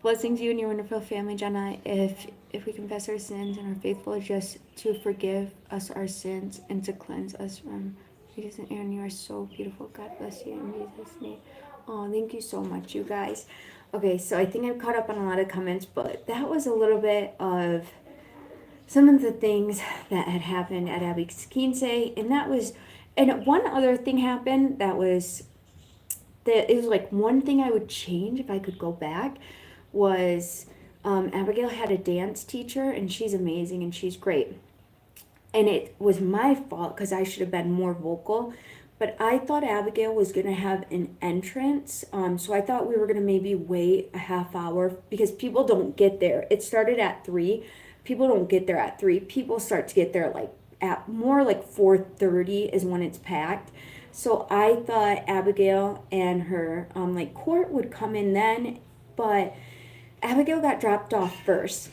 Blessings you and your wonderful family, Jenna. If we confess our sins and are faithful just to forgive us our sins and to cleanse us from... Jesus and Aaron, you are so beautiful. God bless you in Jesus' name. Oh, thank you so much, you guys. Okay, so I think I've caught up on a lot of comments, but that was a little bit of some of the things that had happened at Abby's quince, and that was, and one other thing happened that was, that it was like one thing I would change if I could go back was, Abigail had a dance teacher, and she's amazing, and she's great. And it was my fault because I should have been more vocal. But I thought Abigail was going to have an entrance. So I thought we were going to maybe wait a half hour because people don't get there. It started at 3. People don't get there at 3. People start to get there like at more like 4:30 is when it's packed. So I thought Abigail and her like court would come in then. But Abigail got dropped off first,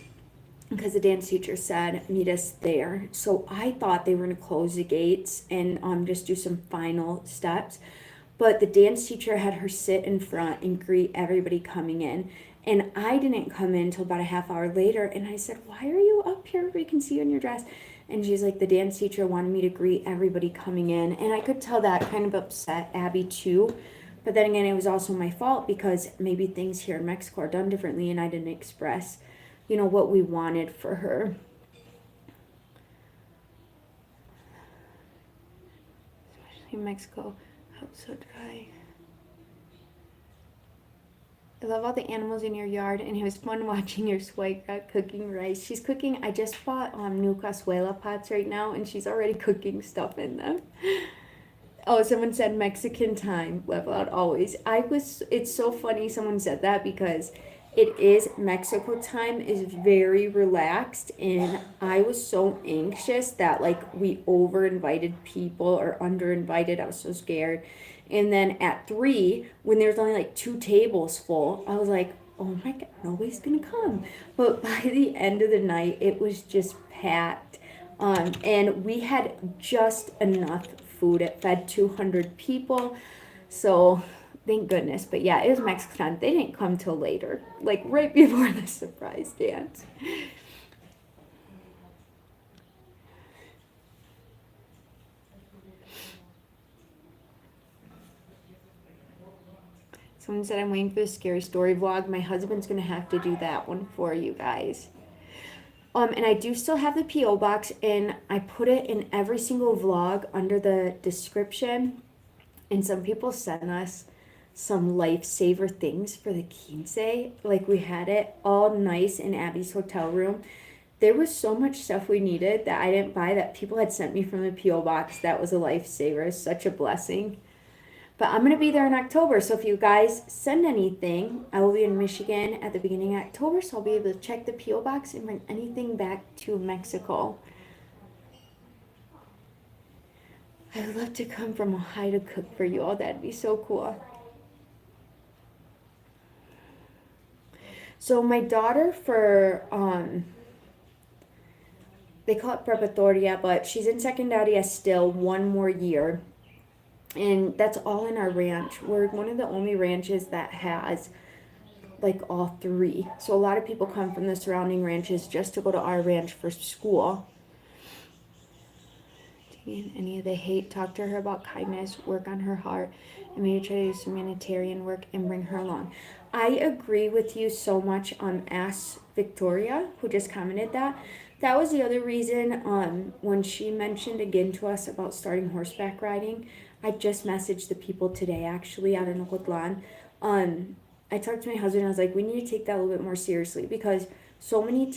because the dance teacher said, meet us there. So I thought they were going to close the gates and just do some final steps. But the dance teacher had her sit in front and greet everybody coming in. And I didn't come in until about a half hour later. And I said, why are you up here? Everybody can see you in your dress. And she's like, the dance teacher wanted me to greet everybody coming in. And I could tell that kind of upset Abby too. But then again, it was also my fault because maybe things here in Mexico are done differently and I didn't express, you know, what we wanted for her. Especially in Mexico, how it's so dry. I love all the animals in your yard, and it was fun watching your suegra cooking rice. She's cooking, I just bought new cazuela pots right now, and she's already cooking stuff in them. Oh, someone said Mexican time, level out always. It's so funny someone said that because it is Mexico time is very relaxed, and I was so anxious that like we over invited people or under invited. I was so scared. And then at 3, when there's only like 2 tables full, I was like, oh my God, nobody's gonna come. But by the end of the night, it was just packed. And we had just enough food. It fed 200 people. So thank goodness. But yeah, it was Mexican time. They didn't come till later, like right before the surprise dance. Someone said I'm waiting for the scary story vlog. My husband's going to have to do that one for you guys. And I do still have the P.O. box, and I put it in every single vlog under the description. And some people sent us some lifesaver things for the quince. Like, we had it all nice in Abby's hotel room. There was so much stuff we needed that I didn't buy that people had sent me from the P.O. box. That was a lifesaver. Such a blessing. But I'm going to be there in October, so if you guys send anything, I will be in Michigan at the beginning of October, so I'll be able to check the P.O. box and bring anything back to Mexico. I would love to come from Ohio to cook for you all. That'd be so cool. So my daughter for, they call it preparatoria, but she's in secundaria still, 1 more year. And that's all in our ranch. We're one of the only ranches that has like all 3. So a lot of people come from the surrounding ranches just to go to our ranch for school. Any of the hate, talk to her about kindness, work on her heart, and maybe try to do some humanitarian work and bring her along. I agree with you so much on Ask Victoria, who just commented that. That was the other reason when she mentioned again to us about starting horseback riding. I just messaged the people today, actually, out in Ocotlán. I talked to my husband, and I was like, we need to take that a little bit more seriously, because so many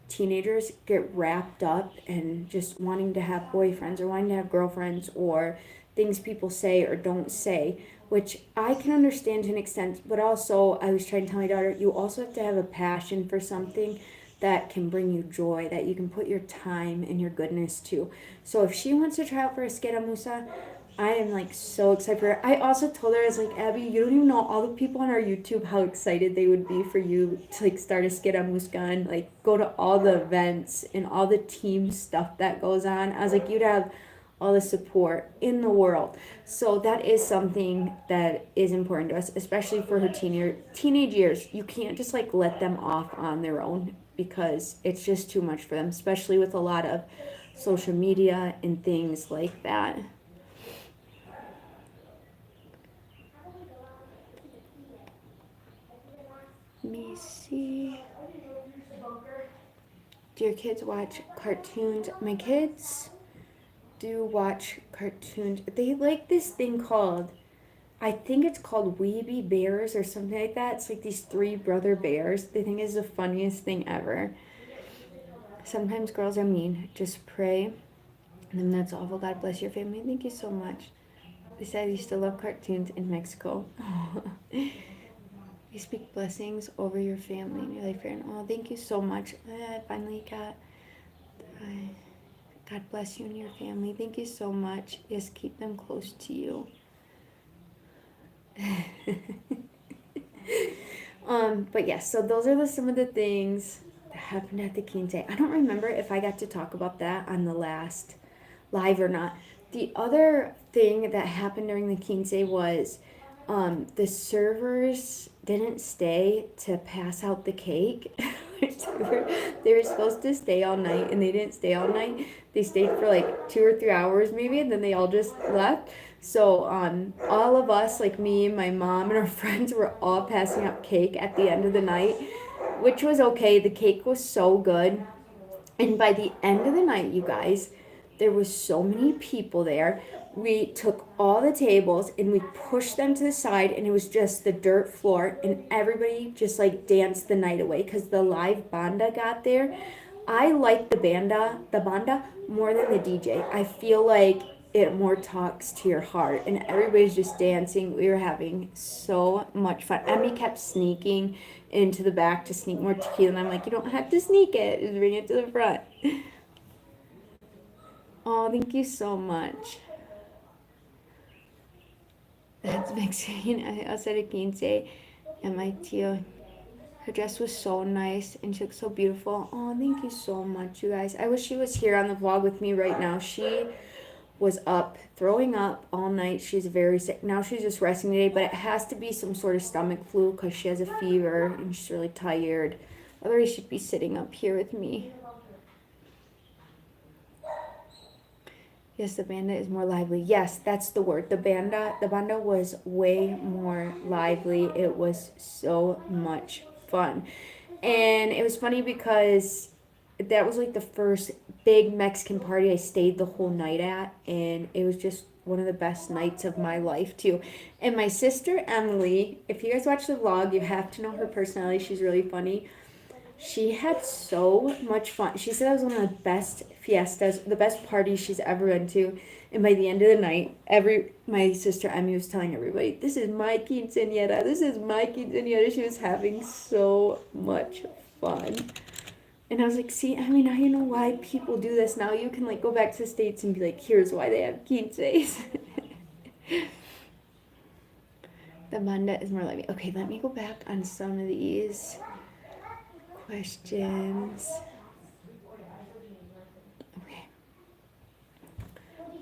teenagers get wrapped up in just wanting to have boyfriends or wanting to have girlfriends or things people say or don't say, which I can understand to an extent, but also I was trying to tell my daughter, you also have to have a passion for something that can bring you joy, that you can put your time and your goodness to. So if she wants to try out for a escaramuza, I am like so excited for her. I also told her, I was like, Abby, you don't even know all the people on our YouTube how excited they would be for you to like start a escaramuza and like go to all the events and all the team stuff that goes on. I was like, you'd have all the support in the world. So that is something that is important to us, especially for her teenage years. You can't just like let them off on their own, because it's just too much for them, especially with a lot of social media and things like that. Let me see. Do your kids watch cartoons? My kids do watch cartoons. They like this thing called, I think it's called Weeby Bears or something like that. It's like these 3 brother bears. They think it's the funniest thing ever. Sometimes girls are mean. Just pray. And then that's awful. God bless your family. Thank you so much. They said I used to love cartoons in Mexico. You speak blessings over your family and your life, friend. Oh, thank you so much. I finally got. God bless you and your family. Thank you so much. Just keep them close to you. But yes, so those are some of the things that happened at the quince. I don't remember if I got to talk about that on the last live or not. The other thing that happened during the quince was the servers didn't stay to pass out the cake. They were supposed to stay all night, and they didn't stay all night. They stayed for like 2 or 3 hours maybe, and then they all just left. So all of us, like me and my mom and our friends, were all passing out cake at the end of the night, which was okay. The cake was so good. And by the end of the night, you guys, there was so many people there. We took all the tables and we pushed them to the side, and it was just the dirt floor, and everybody just like danced the night away because the live banda got there. I like the banda more than the DJ. I feel like it more talks to your heart, and everybody's just dancing. We were having so much fun. Emmy kept sneaking into the back to sneak more tequila, and I'm like, you don't have to sneak it, just bring it to the front. Oh, thank you so much. That's Mexican. I said a quince, and my tio, her dress was so nice, and she looked so beautiful. Oh, thank you so much, you guys. I wish she was here on the vlog with me right now. She was up, throwing up all night. She's very sick. Now she's just resting today, but it has to be some sort of stomach flu because she has a fever, and she's really tired. Otherwise, she'd be sitting up here with me. Yes, the banda is more lively. Yes, that's the word. The banda was way more lively. It was so much fun. And it was funny because that was like the first big Mexican party I stayed the whole night at, and it was just one of the best nights of my life too. And my sister Emily, if you guys watch the vlog, you have to know her personality. She's really funny. She had so much fun. She said it was one of the best fiestas, the best parties she's ever been to. And by the end of the night, my sister Emmy was telling everybody, "This is my quinceanera. This is my quinceanera." She was having so much fun. And I was like, "See, Emmy, now you know why people do this. Now you can like go back to the States and be like, here's why they have quinces." The banda is more like me. Okay, let me go back on some of these questions. Okay.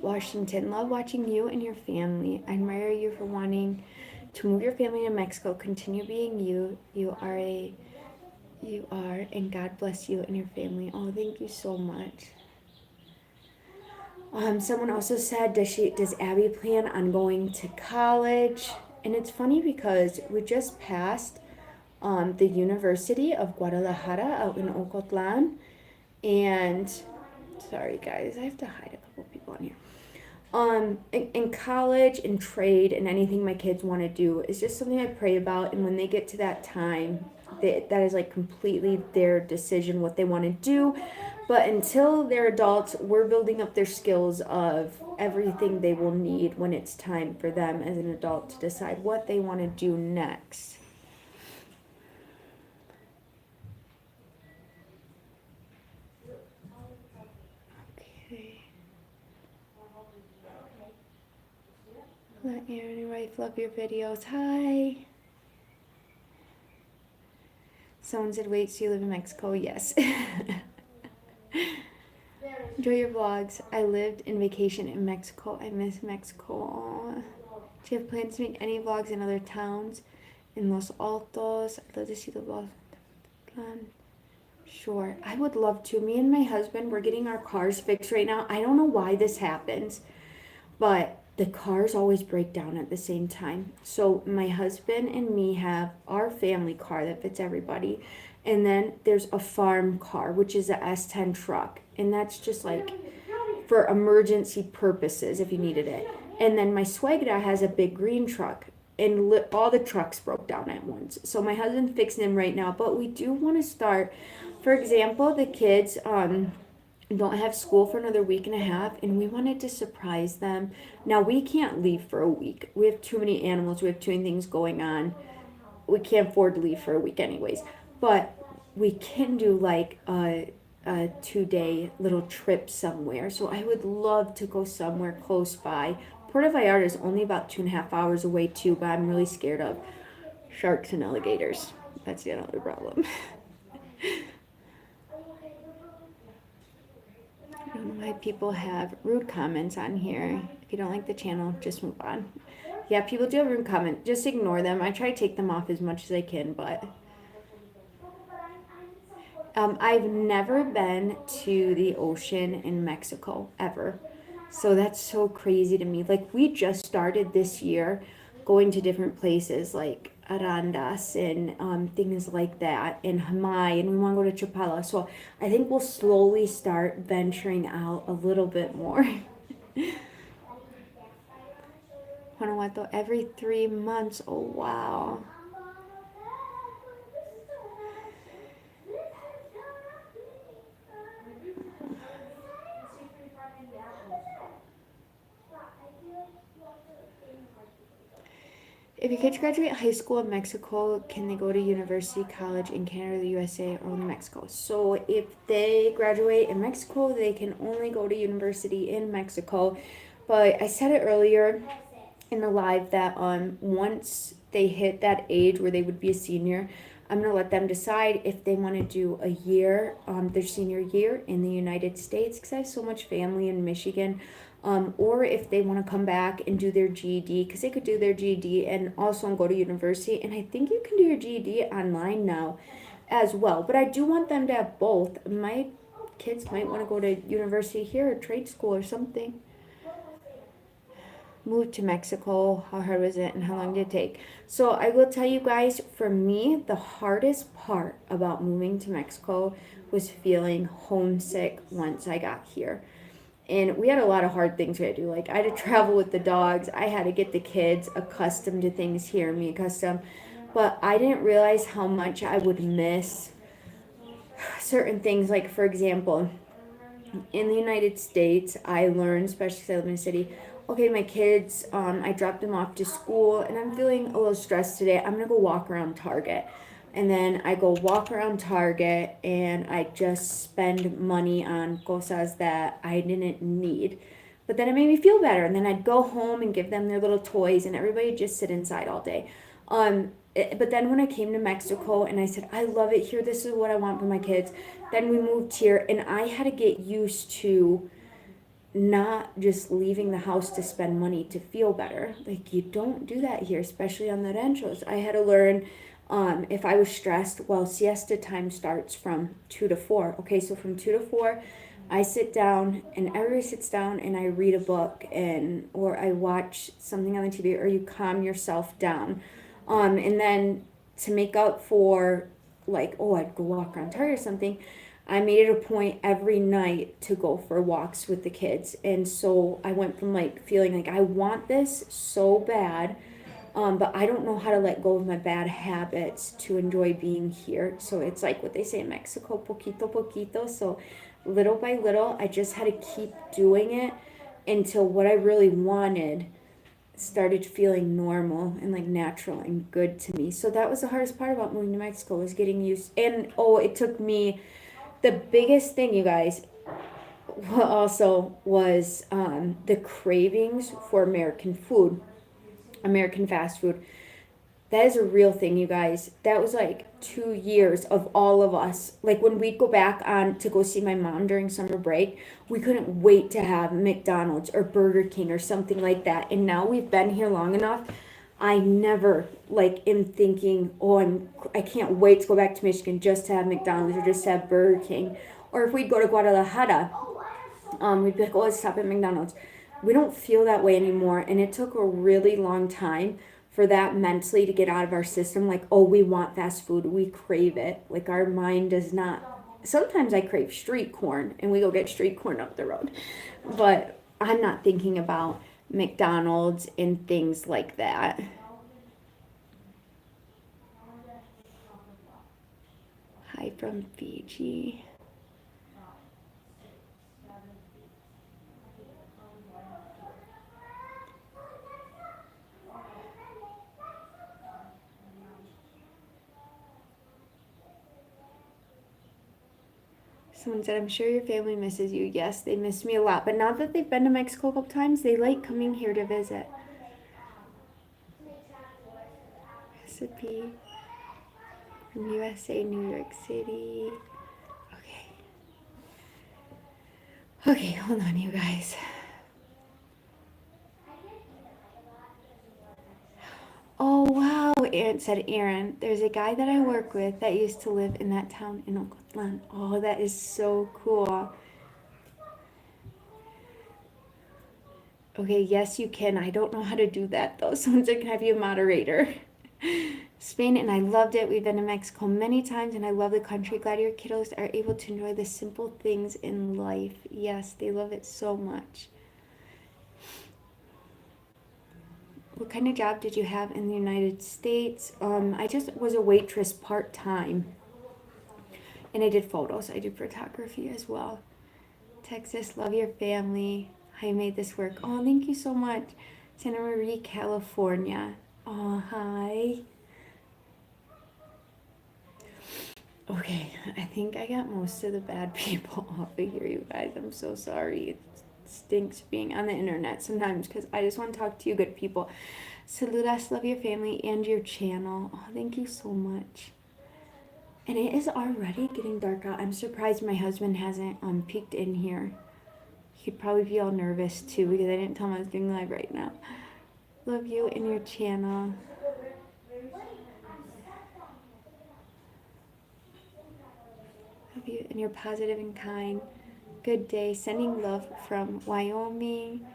Washington, love watching you and your family. I admire you for wanting to move your family to Mexico. Continue being you. You are, and God bless you and your family. Oh, thank you so much. Someone also said, does Abby plan on going to college? And it's funny because we just passed the University of Guadalajara out in Ocotlan. And sorry guys, I have to hide a couple people on here. In college and trade and anything my kids want to do is just something I pray about. And when they get to that time, that is like completely their decision what they want to do. But until they're adults, we're building up their skills of everything they will need when it's time for them as an adult to decide what they want to do next. Okay. Let Aaron and wife love your videos. Hi. Someone said, wait, so you live in Mexico? Yes. Enjoy your vlogs. I lived in vacation in Mexico. I miss Mexico. Do you have plans to make any vlogs in other towns? In Los Altos? I'd love to see the vlogs. Sure. I would love to. Me and my husband, we're getting our cars fixed right now. I don't know why this happens, but the cars always break down at the same time. So my husband and me have our family car that fits everybody. And then there's a farm car, which is a S10 truck. And that's just like for emergency purposes if you needed it. And then my suegra has a big green truck. And all the trucks broke down at once. So my husband's fixing them right now. But we do want to start, for example, the kids don't have school for another week and a half, and we wanted to surprise them. Now, we can't leave for a week. We have too many animals. We have too many things going on. We can't afford to leave for a week anyways. But we can do like a 2-day little trip somewhere. So I would love to go somewhere close by. Puerto Vallarta is only about 2.5 hours away too, but I'm really scared of sharks and alligators. That's the other problem. I don't know why people have rude comments on here. If you don't like the channel, just move on. Yeah, people do have rude comments. Just ignore them. I try to take them off as much as I can, but I've never been to the ocean in Mexico, ever. So that's so crazy to me. Like, we just started this year going to different places like Arandas and things like that, and Hamay, and we want to go to Chapala. So I think we'll slowly start venturing out a little bit more. Guanajuato every 3 months. Oh, wow. If your kids graduate high school in Mexico, can they go to university, college in Canada, the USA, or only Mexico? So if they graduate in Mexico, they can only go to university in Mexico. But I said it earlier in the live that once they hit that age where they would be a senior, I'm going to let them decide if they want to do a year, their senior year in the United States, because I have so much family in Michigan. Or if they want to come back and do their GED, because they could do their GED and also go to university. And I think you can do your GED online now as well. But I do want them to have both. My kids might want to go to university here or trade school or something. moved to Mexico, how hard was it and how long did it take? So I will tell you guys, for me, the hardest part about moving to Mexico was feeling homesick once I got here. And we had a lot of hard things we had to do. Like I had to travel with the dogs. I had to get the kids accustomed to things here, me accustomed. But I didn't realize how much I would miss certain things. Like for example, in the United States, I learned, especially because I live in a city, okay, my kids, I dropped them off to school and I'm feeling a little stressed today. I'm going to go walk around Target. And then I go walk around Target and I just spend money on cosas that I didn't need. But then it made me feel better. And then I'd go home and give them their little toys and everybody would just sit inside all day. But then when I came to Mexico and I said, I love it here, this is what I want for my kids. Then we moved here and I had to get used to not just leaving the house to spend money to feel better. Like you don't do that here, especially on the ranchos. I had to learn if I was stressed, well, siesta time starts from 2 to 4. Okay, so from 2 to 4, I sit down and everybody sits down and I read a book or I watch something on the TV or you calm yourself down. And then to make up for like, oh, I'd go walk around Target or something, I made it a point every night to go for walks with the kids. And so I went from like feeling like I want this so bad, but I don't know how to let go of my bad habits to enjoy being here. So it's like what they say in Mexico, poquito poquito. So little by little, I just had to keep doing it until what I really wanted started feeling normal and like natural and good to me. So that was the hardest part about moving to Mexico, was getting used. And it took me, the biggest thing, you guys, also was the cravings for American food, American fast food. That is a real thing, you guys. That was like 2 years of all of us. Like when we'd go back on to go see my mom during summer break, we couldn't wait to have McDonald's or Burger King or something like that. And now we've been here long enough. I never like am thinking, I can't wait to go back to Michigan just to have McDonald's or just to have Burger King. Or if we'd go to Guadalajara, we'd be like, oh, let's stop at McDonald's. We don't feel that way anymore. And it took a really long time for that mentally to get out of our system. Like, oh, we want fast food. We crave it. Like our mind does not. Sometimes I crave street corn and we go get street corn up the road. But I'm not thinking about McDonald's and things like that. Hi from Fiji. Someone said, I'm sure your family misses you. Yes, they miss me a lot. But now that they've been to Mexico a couple times, they like coming here to visit. Recipe from USA, New York City. Okay, hold on, you guys. Oh, wow, said Aaron. There's a guy that I work with that used to live in that town in Ocotlán. Oh, that is so cool. Okay, yes, you can. I don't know how to do that, though. Someone said, can I be a moderator? Spain, and I loved it. We've been to Mexico many times, and I love the country. Glad your kiddos are able to enjoy the simple things in life. Yes, they love it so much. What kind of job did you have in the United States? I just was a waitress part-time. And I did photos. I do photography as well. Texas, love your family. I made this work. Oh, thank you so much. Santa Maria, California. Oh, hi. Okay, I think I got most of the bad people off of here, you guys. I'm so sorry. It stinks being on the internet sometimes because I just want to talk to you good people. Saludas, love your family and your channel. Oh, thank you so much. And it is already getting dark out. I'm surprised my husband hasn't peeked in here. He'd probably be all nervous too because I didn't tell him I was doing live right now. Love you and your channel. Love you and you're positive and kind. Good day. Sending love from Wyoming.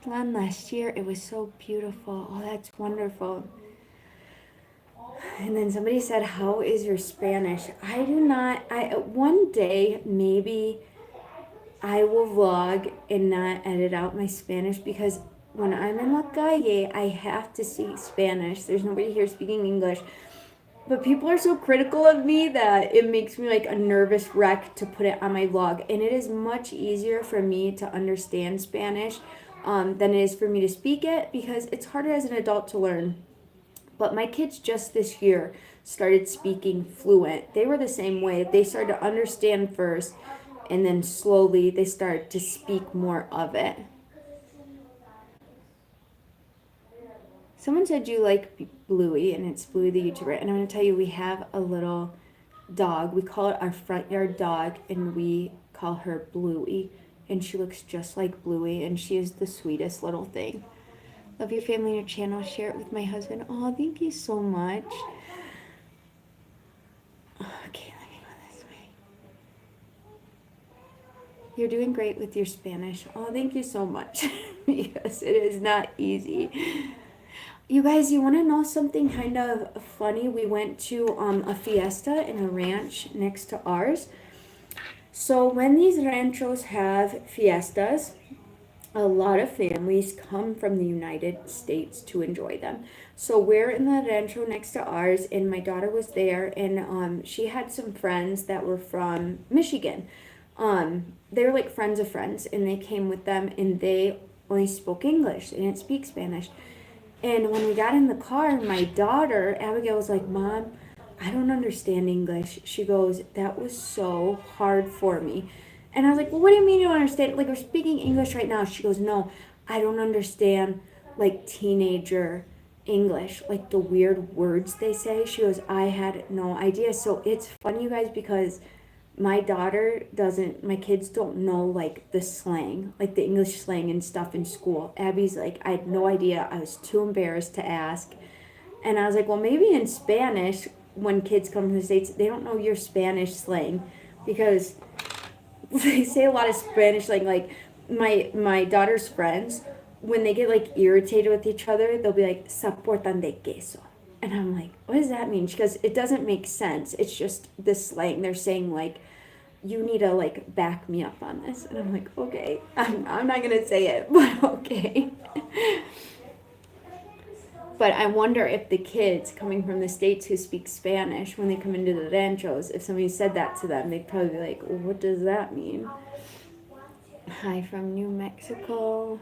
Plan last year. It was so beautiful. Oh, that's wonderful. And then somebody said, how is your Spanish? One day, maybe I will vlog and not edit out my Spanish, because when I'm in la calle, I have to speak Spanish. There's nobody here speaking English. But people are so critical of me that it makes me like a nervous wreck to put it on my vlog. And it is much easier for me to understand Spanish than it is for me to speak it, because it's harder as an adult to learn. But my kids just this year started speaking fluent. They were the same way. They started to understand first, and then slowly they started to speak more of it. Someone said you like Bluey, and it's Bluey the YouTuber. And I'm going to tell you, we have a little dog. We call it our front yard dog, and we call her Bluey. And she looks just like Bluey, and she is the sweetest little thing. Love your family and your channel. Share it with my husband. Oh, thank you so much. Okay, let me go this way. You're doing great with your Spanish. Oh, thank you so much. Because it is not easy. You guys, you want to know something kind of funny? We went to a fiesta in a ranch next to ours. So when these ranchos have fiestas, a lot of families come from the United States to enjoy them. So we're in the rancho next to ours, and my daughter was there, and she had some friends that were from Michigan. They were like friends of friends, and they came with them, and they only spoke English. They didn't speak Spanish. And when we got in the car, my daughter, Abigail, was like, Mom, I don't understand English. She goes, that was so hard for me. And I was like, well, what do you mean you don't understand? Like, we're speaking English right now. She goes, no, I don't understand, like, teenager English, like the weird words they say. She goes, I had no idea. So it's funny, you guys, because my kids don't know like the slang, like the English slang and stuff in school. Abby's like, I had no idea. I was too embarrassed to ask. And I was like, well, maybe in Spanish, when kids come from the States, they don't know your Spanish slang, because they say a lot of Spanish slang. Like my daughter's friends, when they get like irritated with each other, they'll be like, "Soportan de queso." And I'm like, what does that mean? Because it doesn't make sense. It's just this slang. They're saying like, you need to like back me up on this. And I'm like, okay, I'm not going to say it, but okay. But I wonder if the kids coming from the States who speak Spanish, when they come into the ranchos, if somebody said that to them, they'd probably be like, what does that mean? Hi from New Mexico.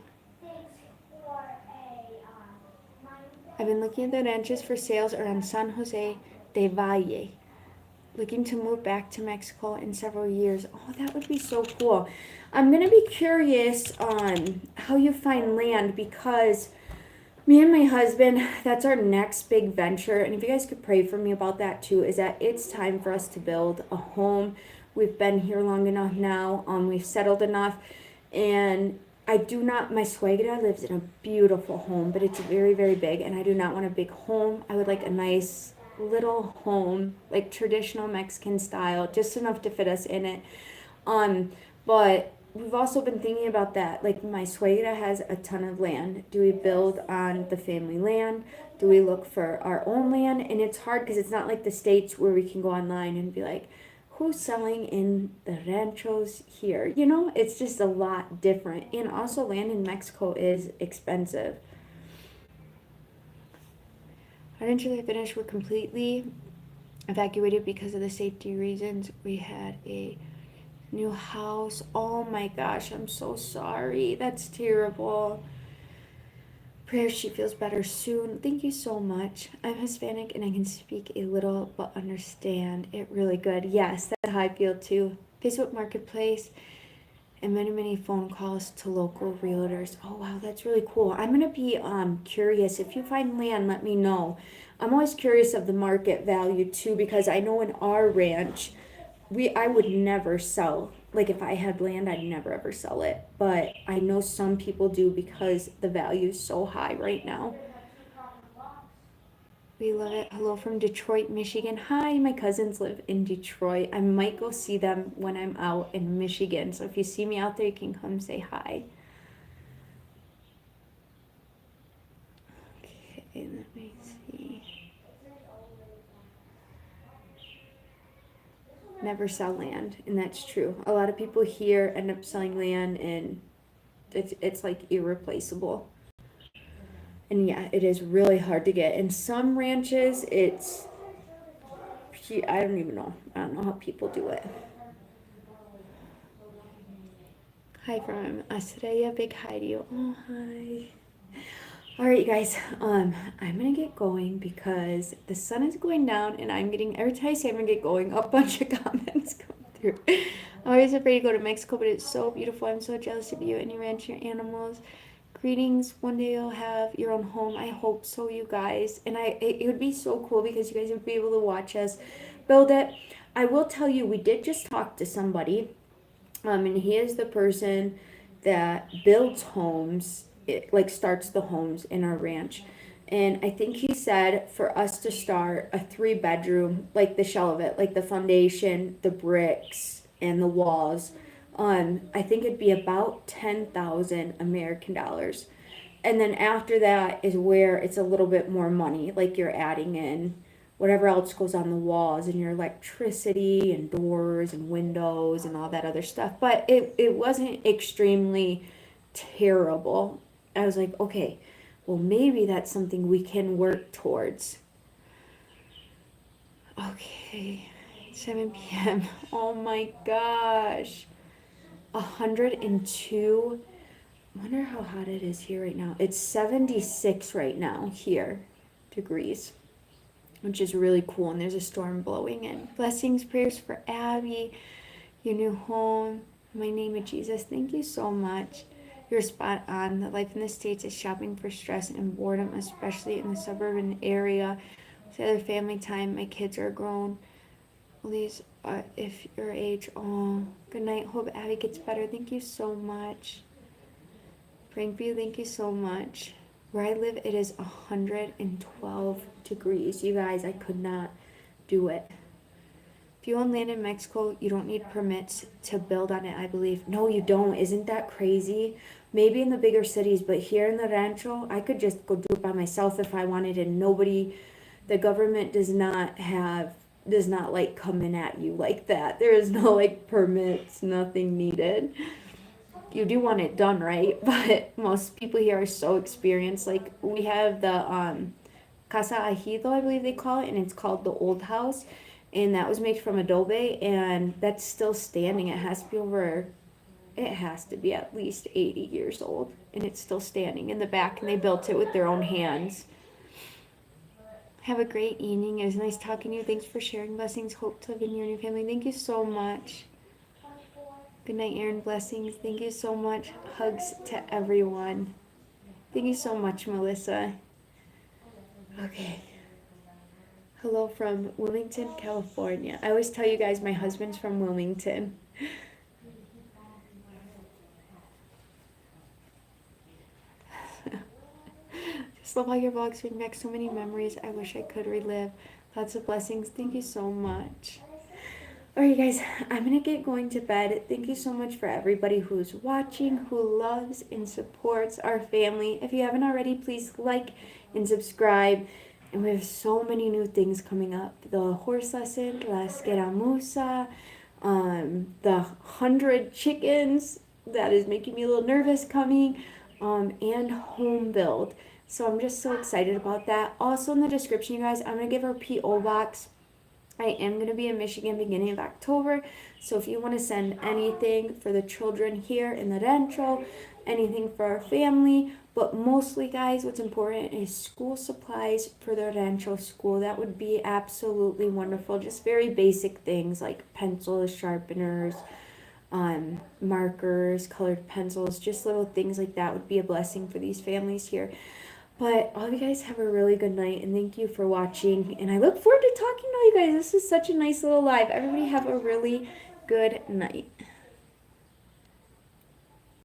I've been looking at the ranches for sales around San Jose de Valle. Looking to move back to Mexico in several years. Oh, that would be so cool. I'm going to be curious on how you find land, because me and my husband, that's our next big venture. And if you guys could pray for me about that too, is that it's time for us to build a home. We've been here long enough now. We've settled enough. And my suegra lives in a beautiful home, but it's very, very big. And I do not want a big home. I would like a nice little home, like traditional Mexican style, just enough to fit us in it. But we've also been thinking about that. Like, my suegra has a ton of land. Do we build on the family land? Do we look for our own land? And it's hard because it's not like the States where we can go online and be like, who's selling in the ranchos here? You know, it's just a lot different. And also, land in Mexico is expensive. Our rancho they finished were completely evacuated because of the safety reasons. We had a new house. Oh my gosh, I'm so sorry. That's terrible. Prayers she feels better soon. Thank you so much. I'm Hispanic and I can speak a little but understand it really good. Yes, that's how I feel too. Facebook Marketplace and many, many phone calls to local realtors. Oh wow, that's really cool. I'm gonna be curious. If you find land, let me know. I'm always curious of the market value too, because I know in our ranch, I would never sell. Like, if I had land, I'd never ever sell it. But I know some people do because the value is so high right now. We love it. Hello from Detroit, Michigan. Hi, my cousins live in Detroit. I might go see them when I'm out in Michigan. So if you see me out there, you can come say hi. never sell land, and that's true. A lot of people here end up selling land, and it's like irreplaceable. And yeah, it is really hard to get. In some ranches, I don't even know. I don't know how people do it. Hi from us today. A big hi to you. Oh, hi. All right, you guys. I'm gonna get going because the sun is going down, and I'm getting, every time I say I'm gonna get going, a bunch of comments come through. I'm always afraid to go to Mexico, but it's so beautiful. I'm so jealous of you and your ranch, your animals. Greetings. One day you'll have your own home. I hope so, you guys. And it would be so cool because you guys would be able to watch us build it. I will tell you, we did just talk to somebody, and he is the person that builds homes, like starts the homes in our ranch. And I think he said for us to start a 3-bedroom, like the shell of it, like the foundation, the bricks, and the walls, I think it'd be about 10,000 American dollars. And then after that is where it's a little bit more money, like you're adding in whatever else goes on the walls and your electricity and doors and windows and all that other stuff. But it wasn't extremely terrible. I was like, okay, well, maybe that's something we can work towards. Okay, 7 p.m. Oh my gosh. 102. I wonder how hot it is here right now. It's 76 right now here, degrees, which is really cool. And there's a storm blowing in. Blessings, prayers for Abby, your new home. In my name of Jesus, thank you so much. You're spot on. The life in the States is shopping for stress and boredom, especially in the suburban area. It's other family time. My kids are grown. Please, if your age. Oh, good night. Hope Abby gets better. Thank you so much. Praying for you. Thank you so much. Where I live, it is 112 degrees. You guys, I could not do it. If you own land in Mexico, you don't need permits to build on it, I believe. No, you don't. Isn't that crazy? Maybe in the bigger cities, but here in the rancho, I could just go do it by myself if I wanted, and nobody, the government does not like come in at you like that. There is no like permits, nothing needed. You do want it done right, but most people here are so experienced. Like we have the Casa Ajido, I believe they call it, and it's called the old house, and that was made from adobe, and that's still standing. It has to be at least 80 years old, and it's still standing in the back, and they built it with their own hands. Have a great evening. It was nice talking to you. Thanks for sharing. Blessings. Hope to live in your new family. Thank you so much. Good night, Aaron. Blessings. Thank you so much. Hugs to everyone. Thank you so much, Melissa. Okay. Hello from Wilmington, California. I always tell you guys my husband's from Wilmington. Just love all your vlogs. Bring back so many memories I wish I could relive. Lots of blessings. Thank you so much. Alright guys, I'm going to get going to bed. Thank you so much for everybody who's watching, who loves and supports our family. If you haven't already, please like and subscribe. And we have so many new things coming up. The horse lesson, La Escaramuza, the 100 chickens, that is making me a little nervous coming, and home build. So I'm just so excited about that. Also in the description, you guys, I'm going to give our P.O. box. I am going to be in Michigan beginning of October, so if you want to send anything for the children here in the rancho, anything for our family, but mostly, guys, what's important is school supplies for the rancho school. That would be absolutely wonderful. Just very basic things like pencils, sharpeners, markers, colored pencils, just little things like that would be a blessing for these families here. But all of you guys have a really good night, and thank you for watching. And I look forward to talking to you guys. This is such a nice little live. Everybody have a really good night.